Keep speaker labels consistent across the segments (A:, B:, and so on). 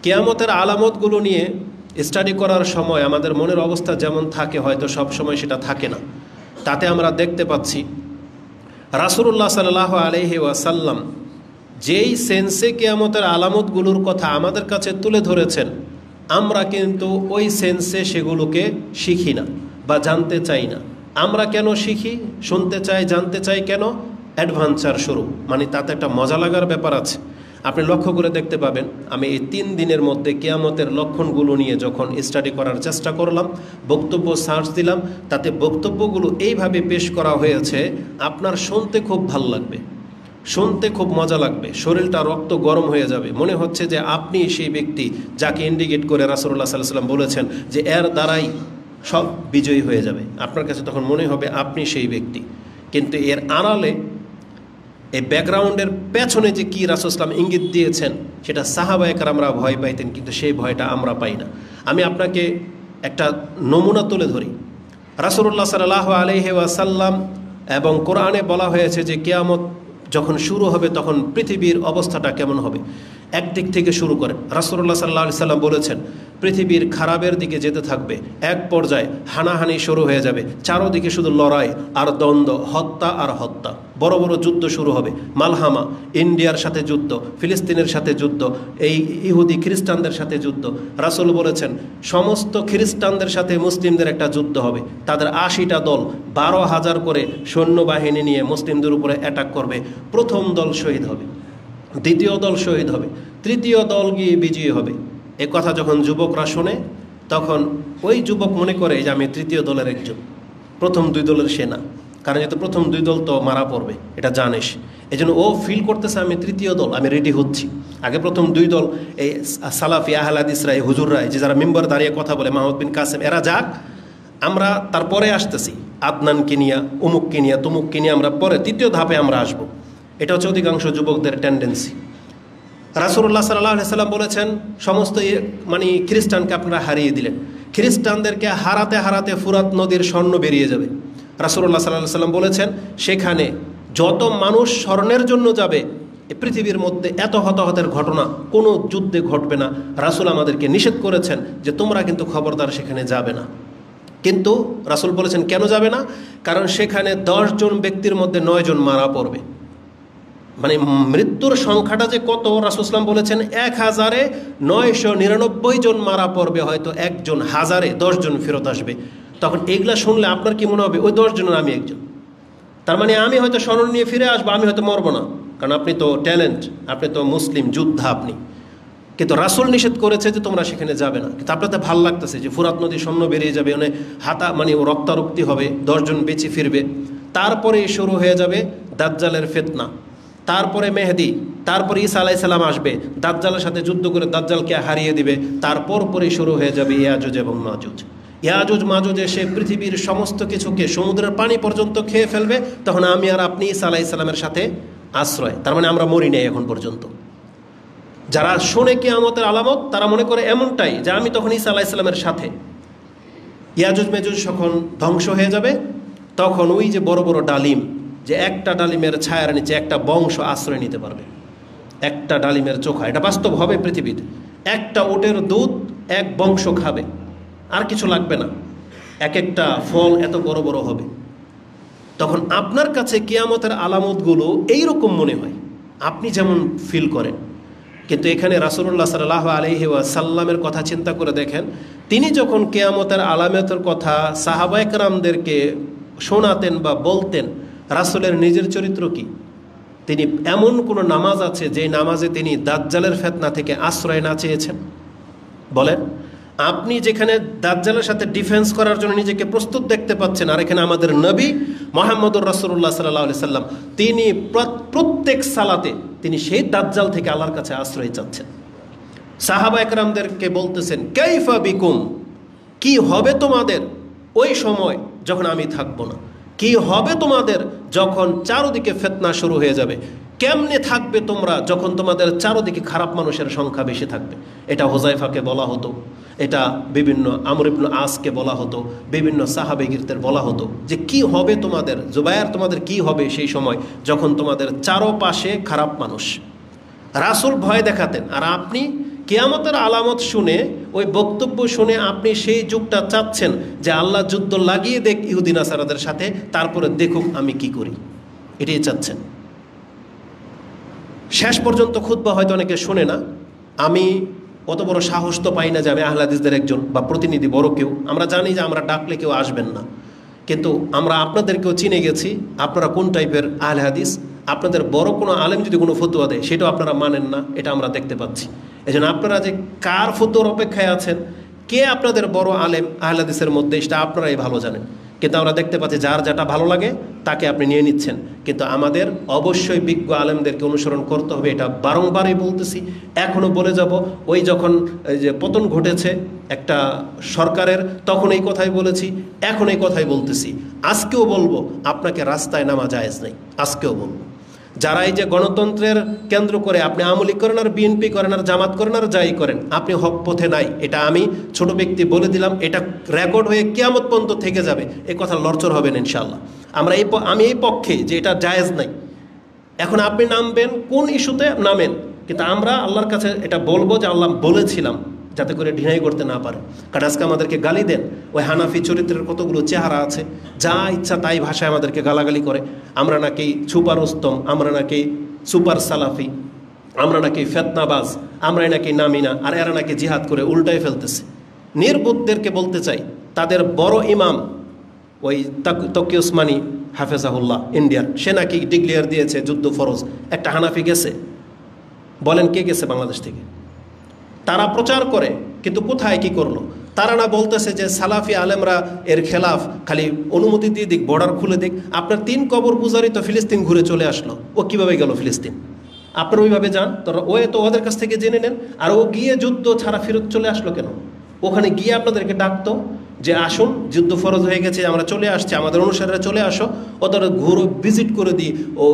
A: কিয়ামতের আলামতগুলো নিয়ে স্টাডি করার সময় আমাদের মনের অবস্থা যেমন থাকে হয়তো সব সময় সেটা থাকে না। তাতে আমরা দেখতে পাচ্ছি রাসূলুল্লাহ সাল্লাল্লাহু আলাইহি ওয়াসাল্লাম যেই সেন্সে কিয়ামতের আলামতগুলোর কথা আমাদের কাছে তুলে ধরেছেন, আমরা কিন্তু ওই সেন্সে সেগুলোকে শিখি না বা জানতে চাই না। আমরা কেন শিখি, শুনতে চাই, জানতে চাই কেন? অ্যাডভেঞ্চার শুরু, মানে তাতে একটা মজা লাগার ব্যাপার আছে। আপনি লক্ষ্য করে দেখতে পাবেন, আমি এই 3 দিনের মধ্যে কিয়ামতের লক্ষণগুলো নিয়ে যখন স্টাডি করার চেষ্টা করলাম, বক্তব্য সার্চ দিলাম, তাতে বক্তব্যগুলো এইভাবে পেশ করা হয়েছে আপনার শুনতে খুব ভালো লাগবে, শুনতে খুব মজা লাগবে, শরীরটা রক্ত গরম হয়ে যাবে, মনে হচ্ছে যে আপনি সেই ব্যক্তি যাকে ইন্ডিকেট করে রাসূলুল্লাহ সাল্লাল্লাহু আলাইহি ওয়াসাল্লাম বলেছেন যে এর দ্বারাই সব বিজয়ী হয়ে যাবে। আপনার কাছে তখন মনে হবে আপনি সেই ব্যক্তি। কিন্তু এর আড়ালে, এই ব্যাকগ্রাউন্ডের পেছনে যে কী রাসূল সাল্লাল্লাহু আলাইহি ওয়াসাল্লাম ইঙ্গিত দিয়েছেন সেটা সাহাবায়ে কেরামরা ভয় পাইতেন, কিন্তু সেই ভয়টা আমরা পাই না। আমি আপনাকে একটা নমুনা তুলে ধরি। রাসূলুল্লাহ সাল্লাল্লাহু আলাইহি ওয়াসাল্লাম এবং কোরআনে বলা হয়েছে যে কিয়ামত যখন শুরু হবে তখন পৃথিবীর অবস্থাটা কেমন হবে। একদিক থেকে শুরু করেন, রাসূলুল্লাহ সাল্লাল্লাহু আলাইহি ওয়াসাল্লাম বলেছেন পৃথিবীর খারাপের দিকে যেতে থাকবে, এক পর্যায়ে হানাহানি শুরু হয়ে যাবে, চারোদিকে শুধু লড়াই আর দ্বন্দ্ব, হত্যা আর হত্যা, বড় বড় যুদ্ধ শুরু হবে, মালহামা, ইন্ডিয়ার সাথে যুদ্ধ, ফিলিস্তিনের সাথে যুদ্ধ, এই ইহুদি খ্রিস্টানদের সাথে যুদ্ধ। রাসূল বলেছেন সমস্ত খ্রিস্টানদের সাথে মুসলিমদের একটা যুদ্ধ হবে, তাদের 80টা দল 12,000 করে সৈন্যবাহিনী নিয়ে মুসলিমদের উপরে অ্যাটাক করবে। প্রথম দল শহীদ হবে, দ্বিতীয় দল শহীদ হবে, তৃতীয় দল গিয়ে বিজয়ী হবে। এ কথা যখন যুবকরা শোনে তখন ওই যুবক মনে করে যে আমি তৃতীয় দলের একজন, প্রথম 2 দলের সেনা, কারণ যেহেতু প্রথম 2 দল তো মারা পড়বে এটা জানিস, এই জন্য ও ফিল করতেছে আমি তৃতীয় দল, আমি রেডি হচ্ছি। আগে প্রথম 2 দল এই সালাফি আহলে হাদিসরা, এই হুজুররা, যে যারা মিম্বরে দাঁড়িয়ে কথা বলে, মাহমুদ বিন কাসেম, এরা যাক, আমরা তারপরে আসতেছি, আদনানকে নিয়ে, অমুককে নিয়ে, তমুককে নিয়ে আমরা পরে 3য় ধাপে আমরা আসব। এটা হচ্ছে অধিকাংশ যুবকদের টেন্ডেন্সি। রাসূলুল্লাহ সাল্লাল্লাহু আলাইহি ওয়াসাল্লাম বলেছেন সমস্ত মানে খ্রিস্টানকে আপনারা হারিয়ে দিলেন, খ্রিস্টানদেরকে হারাতে হারাতে ফুরাত নদীর স্বর্ণ বেরিয়ে যাবে। রাসূলুল্লাহ সাল্লাল্লাহু আলাইহি ওয়াসাল্লাম বলেছেন সেখানে যত মানুষ স্বর্ণের জন্য যাবে, পৃথিবীর মধ্যে এত হতাহতের ঘটনা কোনো যুদ্ধে ঘটবে না। রাসূল আমাদেরকে নিষেধ করেছেন যে তোমরা কিন্তু খবরদার সেখানে যাবে না। কিন্তু রাসূল বলেছেন কেন যাবে না? কারণ সেখানে 10 জন ব্যক্তির মধ্যে 9 জন মারা পড়বে। মানে মৃত্যুর সংখ্যাটা যে কত, রাসূল সাল্লাল্লাহু বলেছেন 1099 জন মারা পড়বে, হয়তো একজন, 1000-এ 10 জন ফেরত আসবে। তখন এগুলা শুনলে আপনার কি মনে হবে? ওই 10 জনের আমি একজন, তার মানে আমি হয়তো স্মরণ নিয়ে ফিরে আসবো, আমি হয়তো মরবো না, কারণ আপনি তো ট্যালেন্ট, আপনি তো মুসলিম যোদ্ধা আপনি। কিন্তু রাসূল নিষেধ করেছে যে তোমরা সেখানে যাবে না। কিন্তু আপনাদের ভালো লাগতেছে যে ফুরাত নদী স্বর্ণ বেরিয়ে যাবে, মানে মানে রক্তারক্তি হবে, 10 জন বেঁচে ফিরবে। তারপরে শুরু হয়ে যাবে দাজ্জালের ফিতনা, তারপরে মেহেদি, তারপরে ঈসা আলাইহিস সালাম আসবে, দাজ্জালের সাথে যুদ্ধ করে দাজ্জালকে হারিয়ে দিবে। তারপর পরে শুরু হয়ে যাবে ইয়াজুজ এবং মাজুজ। ইয়াজুজ মাজুজ এসে পৃথিবীর সমস্ত কিছুকে, সমুদ্রের পানি পর্যন্ত খেয়ে ফেলবে। তখন আমি আর আপনি ঈসা আলাইহিস সালামের সাথে আশ্রয়, তার মানে আমরা মরি নাই এখন পর্যন্ত। যারা শোনে কিয়ামতের আলামত তারা মনে করে এমনটাই যে আমি তখন ঈসা আলাইহিস সালামের সাথে। ইয়াজুজ মাজুজ যখন ধ্বংস হয়ে যাবে তখন ওই যে বড় বড় ডালিম, যে একটা ডালিমের ছায়ার নিচে একটা বংশ আশ্রয় নিতে পারবে, একটা ডালিমের চোখা, এটা বাস্তব হবে পৃথিবীতে। একটা উটের দুধ এক বংশ খাবে, আর কিছু লাগবে না, এক একটা ফল এত বড় বড় হবে। তখন আপনার কাছে কিয়ামতের আলামতগুলো এইরকম মনে হয়, আপনি যেমন ফিল করেন। কিন্তু এখানে রাসূলুল্লাহ সাল্লাল্লাহু আলাইহি ওয়াসাল্লামের কথা চিন্তা করে দেখেন, তিনি যখন কিয়ামতের আলামতের কথা সাহাবায়ে কেরামদেরকে শোনাতেন বা বলতেন, রাসূলের নিজের চরিত্র কি? তিনি এমন কোনো নামাজ আছে যে নামাজে তিনি দাজ্জালের ফিতনা থেকে আশ্রয় না চেয়েছেন? বলেন, আপনি যেখানে দাজ্জালের সাথে ডিফেন্স করার জন্য নিজেকে প্রস্তুত দেখতে পাচ্ছেন, আর এখানে আমাদের নবী মুহাম্মদুর রাসূলুল্লাহ সাল্লাল্লাহু আলাইহি সাল্লাম তিনি প্রত্যেক সালাতে তিনি সেই দাজ্জাল থেকে আল্লাহর কাছে আশ্রয় চাচ্ছেন। সাহাবায়ে কেরামদেরকে বলতেছেন কাইফা বিকুম, কি হবে তোমাদের ওই সময় যখন আমি থাকবো না? কি হবে তোমাদের যখন চারদিকে ফিতনা শুরু হয়ে যাবে? কেমনে থাকবে তোমরা যখন তোমাদের চারদিকে খারাপ মানুষের সংখ্যা বেশি থাকবে? এটা হুযায়ফাকে বলা হতো, এটা বিভিন্ন আমর ইবনে আসকে বলা হতো, বিভিন্ন সাহাবেগীরদের বলা হতো যে কি হবে তোমাদের, জুবায়ের তোমাদের কি হবে সেই সময় যখন তোমাদের চারপাশে খারাপ মানুষ। রাসূল ভয় দেখাতেন, আর আপনি কিয়ামতের আলামত শুনে ওই বক্তব্য শুনে আপনি সেই যুগটা চাচ্ছেন যে আল্লাহ যুদ্ধ লাগিয়ে দেখ ইহুদি নাসারাদের সাথে, তারপরে দেখুক আমি কি করি, এটাই চাচ্ছেন। শেষ পর্যন্ত খুতবা হয়তো অনেকে শোনে না। আমি অত বড় সাহস তো পাই না যে আমি আহলে হাদিসদের একজন বা প্রতিনিধি বড় কেউ। আমরা জানি যে আমরা ডাকলে কেউ আসবেন না, কিন্তু আমরা আপনাদেরকেও চিনে গেছি আপনারা কোন টাইপের আহলে হাদিস। আপনাদের বড় কোনো আলেম যদি কোনো ফতোয়া দেয় সেটাও আপনারা মানেন না, এটা আমরা দেখতে পাচ্ছি। এই জন্য আপনারা যে কার ফতোয়ার অপেক্ষায় আছেন, কে আপনাদের বড় আলেম আহলে হাদিসের মধ্যে, সেটা আপনারাই ভালো জানেন। কিন্তু আমরা দেখতে পাচ্ছি যার যেটা ভালো লাগে তাকে আপনি নিয়ে নিচ্ছেন। কিন্তু আমাদের অবশ্যই বিজ্ঞ আলেমদেরকে অনুসরণ করতে হবে, এটা বারংবারই বলতেছি, এখনও বলে যাব। ওই যখন এই যে পতন ঘটেছে একটা সরকারের, তখন এই কথাই বলেছি, এখন এই কথাই বলতেছি, আজকেও বলবো, আপনাকে রাস্তায় নামা জায়েজ নেই, আজকেও বলবো। যারা এই যে গণতন্ত্রের কেন্দ্র করে আপনি আওয়ামী লীগ করেন আর বিএনপি করেন আর জামাত করেন আর যাই করেন, আপনি হক পথে নাই, এটা আমি ছোট ব্যক্তি বলে দিলাম। এটা রেকর্ড হয়ে কিয়ামত পর্যন্ত থেকে যাবে, এই কথা লড়চড় হবে না ইনশাআল্লাহ। আমি এই পক্ষে যে এটা জায়েজ নাই। এখন আপনি নামবেন কোন ইস্যুতে নামেন, কিন্তু আমরা আল্লাহর কাছে এটা বলবো যে আল্লাহ বলেছিলাম, যাতে করে ঢিনাই করতে না পারে। কারণ আজকে আমাদেরকে গালি দেন, ওই হানাফি চরিত্রের কতগুলো চেহারা আছে, যা ইচ্ছা তাই ভাষায় আমাদেরকে গালাগালি করে। আমরা নাকি সুপার উস্তম, আমরা নাকি সুপার সালাফি, আমরা নাকি ফেতনাবাজ, আমরাই নাকি নামি না, আর এরা নাকি জিহাদ করে উল্টাই ফেলতেছে। নির্বুদ্ধদেরকে বলতে চাই, তাদের বড় ইমাম ওই তকি ওসমানী হাফেজাহুল্লাহ ইন্ডিয়ার, সে নাকি ডিক্লেয়ার দিয়েছে যুদ্ধ ফরজ। একটা হানাফি গেছে? বলেন কে গেছে বাংলাদেশ থেকে? তারা প্রচার করে, কিন্তু কোথায় কি করলো? তারা না বলতেছে যে সালাফি আলেমরা এর খেলাফ, খালি অনুমতি দিয়ে দিক, বর্ডার খুলে দিক। আপনার 3 কবর পূজারি তো ফিলিস্তিন ঘুরে চলে আসলো, ও কিভাবে গেল ফিলিস্তিন? আপনারা ওইভাবে যান, তোরা তো ওদের কাছ থেকে জেনে নেন। আর ও গিয়ে যুদ্ধ ছাড়া ফেরত চলে আসলো কেন? ওখানে গিয়ে আপনাদেরকে ডাকতো যে আসুন, যুদ্ধ ফরজ হয়ে গেছে, আমরা চলে আসছি, আমাদের অনুসারীরা চলে আসো। ও তারা ঘুরো ভিজিট করে দিয়ে, ও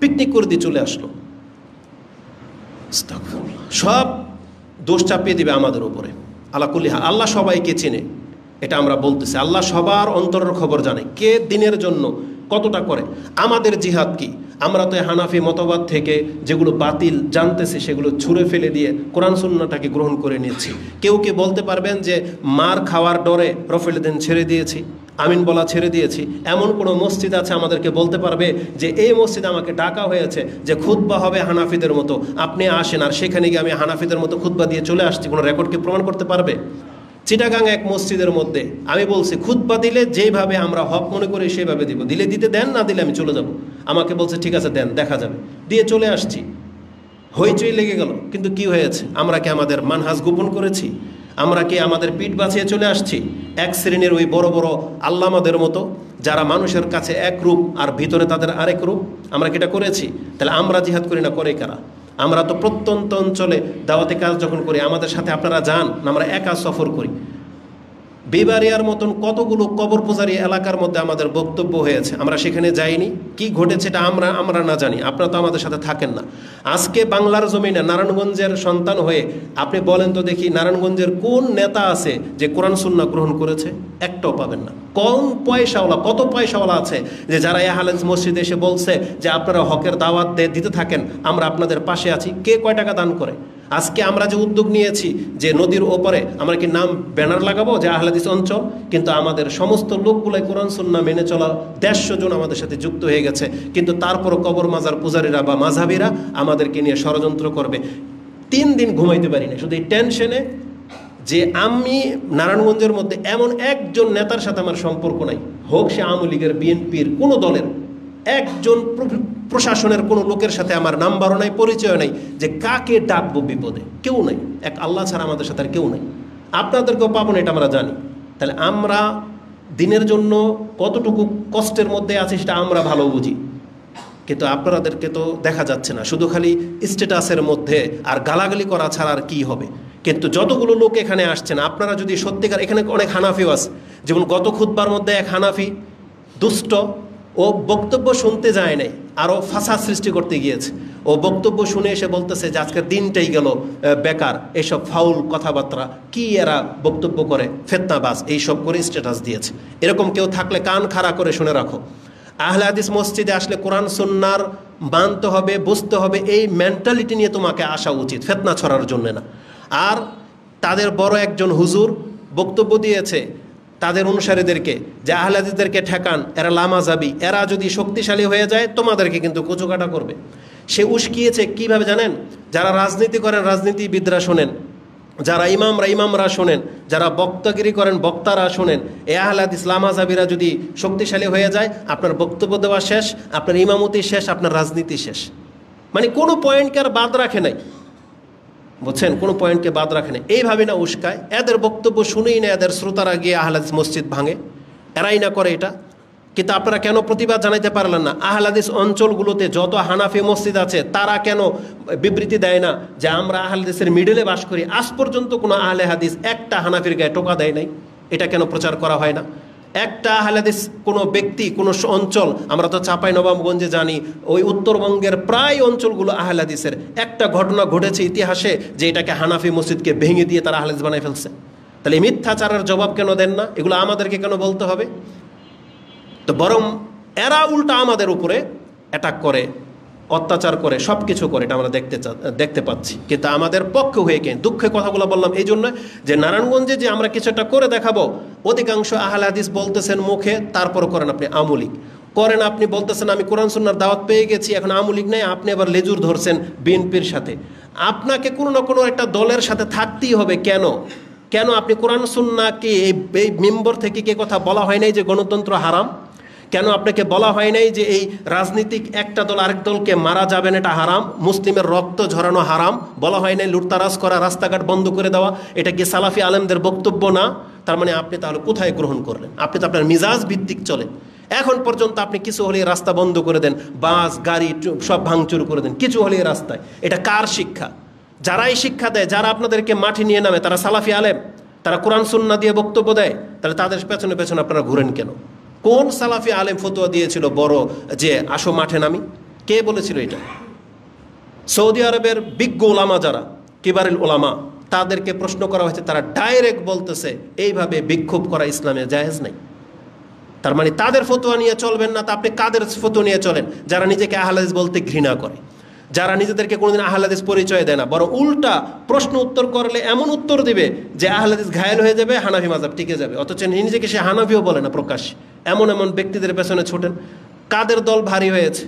A: পিকনিক করে দিয়ে চলে আসলো। সব দোষ চাপিয়ে দিবে আমাদের উপরে। আলাকুল্লিহা, আল্লাহ সবাইকে চেনে, এটা আমরা বলতেছি। আল্লাহ সবার অন্তরের খবর জানে, কে দিনের জন্য কতটা করে। আমাদের জিহাদ কি? আমরা তো হানাফি মতবাদ থেকে যেগুলো বাতিল জানতেছি সেগুলো ছুঁড়ে ফেলে দিয়ে কোরআন সুন্নাহটাকে গ্রহণ করে নিয়েছি। কেউ কি বলতে পারবেন যে মার খাওয়ার ডরে রফিউল দিন ছেড়ে দিয়েছি, আমিন বলা ছেড়ে দিয়েছি? এমন কোনো মসজিদ আছে আমাদেরকে বলতে পারবে যে এই মসজিদে আমাকে ডাকা হয়েছে যে খুতবা হবে হানাফিদের মতো, আপনি আসেন, আর সেখানে গিয়ে আমি হানাফিদের মতো খুতবা দিয়ে চলে আসছি? কোনো রেকর্ডকে প্রমাণ করতে পারবে? চিটাগাং এক মসজিদের মধ্যে আমি বলছি খুতবা দিলে যেভাবে আমরা হক মনে করি সেভাবে দিব, দিলে দিতে দেন, না দিলে আমি চলে যাব। আমাকে বলছে ঠিক আছে দেন, দেখা যাবে, দিয়ে চলে আসছি। হইচই লেগে গেল, কিন্তু কি হয়েছে? আমরা কি আমাদের মানহাজ গোপন করেছি? আমরা কি আমাদের পিঠ বাঁচিয়ে চলে আসছি? এক শ্রেণীর ওই বড় বড় আল্লামাদের মতো, যারা মানুষের কাছে এক রূপ আর ভিতরে তাদের আরেক রূপ, আমরা কি এটা করেছি? তাহলে আমরা জিহাদ করি না, করে কারা? আমরা তো প্রত্যন্ত অঞ্চলে দাওয়াতি কাজ যখন করি, আমাদের সাথে আপনারা যান না, আমরা একা সফর করি। বেবারিয়ার মতন কতগুলো কবর পূজারী এলাকার মধ্যে আমাদের বক্তব্য হয়েছে, আমরা সেখানে যাইনি? কি ঘটেছে এটা আমরা না জানি, আপনারা তো আমাদের সাথে থাকেন না। আজকে বাংলার জমিনে নারায়ণগঞ্জের সন্তান হয়ে আপনি বলেন তো দেখি, নারায়ণগঞ্জের কোন নেতা আছে যে কোরআন সুন্নাহ গ্রহণ করেছে? একটাও পাবেন না। কত পয়সাওয়ালা আছে যে যারা আহলে হাদিস মসজিদে এসে বলছে যে আপনারা হকের দাওয়াত দিতে থাকেন, আমরা আপনাদের পাশে আছি। কে কয় টাকা দান করে? আজকে আমরা যে উদ্যোগ নিয়েছি যে নদীর ওপরে আমরা কি নাম ব্যানার লাগাবো যে আহলে হাদিস অঞ্চল, কিন্তু আমাদের সমস্ত লোকগুলাই কোরআন সুন্নাহ মেনে চলা 150 জন আমাদের সাথে যুক্ত হয়ে গেছে। কিন্তু তারপরও কবর মাজার পূজারীরা বা মাঝহাবিরা আমাদেরকে নিয়ে ষড়যন্ত্র করবে। 3 দিন ঘুমাইতে পারি না, শুধু এই টেনশনে যে আমি নারায়ণগঞ্জের মধ্যে এমন একজন নেতার সাথে আমার সম্পর্ক নাই, হোক সে আওয়ামী লীগের, বিএনপির, কোনো দলের, একজন প্রশাসনের কোনো লোকের সাথে আমার নাম্বারও নাই, পরিচয় নাই, যে কাকে ডাকবো বিপদে, কেউ নাই। এক আল্লাহ ছাড়া আমাদের সাথে আর কেউ নাই। আপনাদেরকেও পাবো না, এটা আমরা জানি। তাহলে আমরা দিনের জন্য কতটুকু কষ্টের মধ্যে আছি সেটা আমরা ভালো বুঝি, কিন্তু আপনাদেরকে তো দেখা যাচ্ছে না, শুধু খালি স্ট্যাটাসের মধ্যে আর গালাগালি করা ছাড়া আর কী হবে। কিন্তু যতগুলো লোক এখানে আসছেন, আপনারা যদি সত্যিকার, এখানে অনেক হানাফিও আছে, যেমন গত খুতবার মধ্যে এক হানাফি দুষ্ট, ও বক্তব্য শুনতে যায় নাই, আরও ফাসাদ সৃষ্টি করতে গিয়েছে। ও বক্তব্য শুনে এসে বলতেছে যে আজকের দিনটাই গেল বেকার, এইসব ফাউল কথাবার্তা, কি এরা বক্তব্য করে, ফেতনাবাজ, এইসব করে স্ট্যাটাস দিয়েছে। এরকম কেউ থাকলে কান খাড়া করে শুনে রাখো। আহলে হাদিস মসজিদে আসলে কোরআন সুন্নাহর মানতে হবে, বুঝতে হবে, এই মেন্টালিটি নিয়ে তোমাকে আসা উচিত, ফেতনা ছড়ার জন্য না। আর তাদের বড় একজন হুজুর বক্তব্য দিয়েছে তাদের অনুসারীদেরকে যে আহলে হাদিসদেরকে ঠেকান, এরা লামাজাবি, এরা যদি শক্তিশালী হয়ে যায় তোমাদেরকে কিন্তু কুচুকাটা করবে। সে উস্কিয়েছে কিভাবে জানেন? যারা রাজনীতি করেন রাজনীতিবিদরা শোনেন, যারা ইমামরা শোনেন, যারা বক্তাগিরি করেন বক্তারা শোনেন, এ আহলে হাদিস লামাজাবিরা যদি শক্তিশালী হয়ে যায় আপনার বক্তব্য দেওয়া শেষ, আপনার ইমামতি শেষ, আপনার রাজনীতি শেষ। মানে কোনো পয়েন্টকে আর বাদ রাখে নাই, বুঝছেন? কোনো পয়েন্টকে বাদ রাখে নাই। এইভাবে না উস্কায়, এদের বক্তব্য শুনেই না এদের শ্রোতারা গিয়ে আহলে হাদিস মসজিদ ভাঙে, এরাই না করে এটা। কিন্তু আপনারা কেন প্রতিবাদ জানাইতে পারলেন না? আহলে হাদিস অঞ্চলগুলোতে যত হানাফি মসজিদ আছে তারা কেন বিবৃতি দেয় না যে আমরা আহলে হাদিসের মিডলে বাস করি? আজ পর্যন্ত কোনো আহলে হাদিস একটা হানাফির গায়ে টোকা দেয় নাই। এটা কেন প্রচার করা হয় না? একটা আহলে হাদিস কোনো ব্যক্তি, কোনো অঞ্চল, আমরা তো চাঁপাইনবাবগঞ্জে জানি, ওই উত্তরবঙ্গের প্রায় অঞ্চলগুলো আহলে হাদিসের, একটা ঘটনা ঘটেছে ইতিহাসে যে এটাকে হানাফি মসজিদকে ভেঙে দিয়ে তারা আহলে হাদিস বানায় ফেলছে। তাহলে মিথ্যাচারের জবাব কেন দেন না? এগুলো আমাদেরকে কেন বলতে হবে? তো বরং এরা উল্টা আমাদের উপরে অ্যাটাক করে, অত্যাচার করে, সব কিছু করে, এটা আমরা দেখতে পাচ্ছি। কিন্তু আমাদের পক্ষে হয়ে কে দুঃখের কথাগুলো বললাম এই জন্য যে নারায়ণগঞ্জে যে আমরা কিছু একটা করে দেখাবো, অধিকাংশ আহলে হাদিস বলতেছেন মুখে, তারপর করেন আপনি আমলিক করেন। আপনি বলতেছেন আমি কোরআন সুন্নাহর দাওয়াত পেয়ে গেছি, এখন আমলিক নেই, আপনি আবার লেজুর ধরছেন বিএনপির সাথে। আপনাকে কোনো না কোনো একটা দলের সাথে থাকতেই হবে। কেন কেন আপনি কোরআন সুন্নাহকে এই মিম্বর থেকে কে কথা বলা হয় নাই যে গণতন্ত্র হারাম? কেন আপনাকে বলা হয় নাই যে এই রাজনীতিক একটা দল আরেক দলকে মারা যাবেন, এটা হারাম, মুসলিমের রক্ত ঝরানো হারাম? বলা হয় নাই লুটতারাজ করা, রাস্তাঘাট বন্ধ করে দেওয়া, এটা কি সালাফি আলেমদের বক্তব্য না? তার মানে আপনি তাহলে কোথায় গ্রহণ করলেন? আপনি তো আপনার মিজাজ ভিত্তিক চলেন। এখন পর্যন্ত আপনি কিছু হলে রাস্তা বন্ধ করে দেন, বাস গাড়ি সব ভাঙচুর করে দেন, কিছু হলে রাস্তায়। এটা কার শিক্ষা? যারাই শিক্ষা দেয়, যারা আপনাদেরকে মাঠে নিয়ে নামে, তারা সালাফি আলেম, তারা কোরআন সুন্নাহ দিয়ে বক্তব্য দেয়, তাহলে তাদের পেছনে পেছনে আপনারা ঘুরেন কেন? কোন সালাফি আলেম ফতোয়া দিয়েছিল বড় যে আসো মাঠে নামি? কে বলেছিল এটা? সৌদি আরবের বিজ্ঞ ওলামা যারা কিবারুল ওলামা, তাদেরকে প্রশ্ন করা হয়েছে, তারা ডাইরেক্ট বলতেছে এইভাবে বিক্ষোভ করা ইসলামে জায়েজ নাই। তার মানে তাদের ফতোয়া নিয়ে চলবেন না, তা আপনি কাদের ফতোয়া নিয়ে চলেন? যারা নিজেকে আহলে হাদিস বলতে ঘৃণা করে, যারা নিজেদেরকে কোনোদিন আহলে হাদিস পরিচয় দেয় না, বরং উল্টা প্রশ্ন উত্তর করলে এমন উত্তর দিবে যে আহলে হাদিস ঘায়েল হয়ে যাবে, হানাফি মাযহাব টিকে যাবে, অথচ নিজেকে সে হানাফিও বলে না প্রকাশ্যে। এমন এমন ব্যক্তিদের পেছনে ছোটেন। কাদের দল ভারী হয়েছে?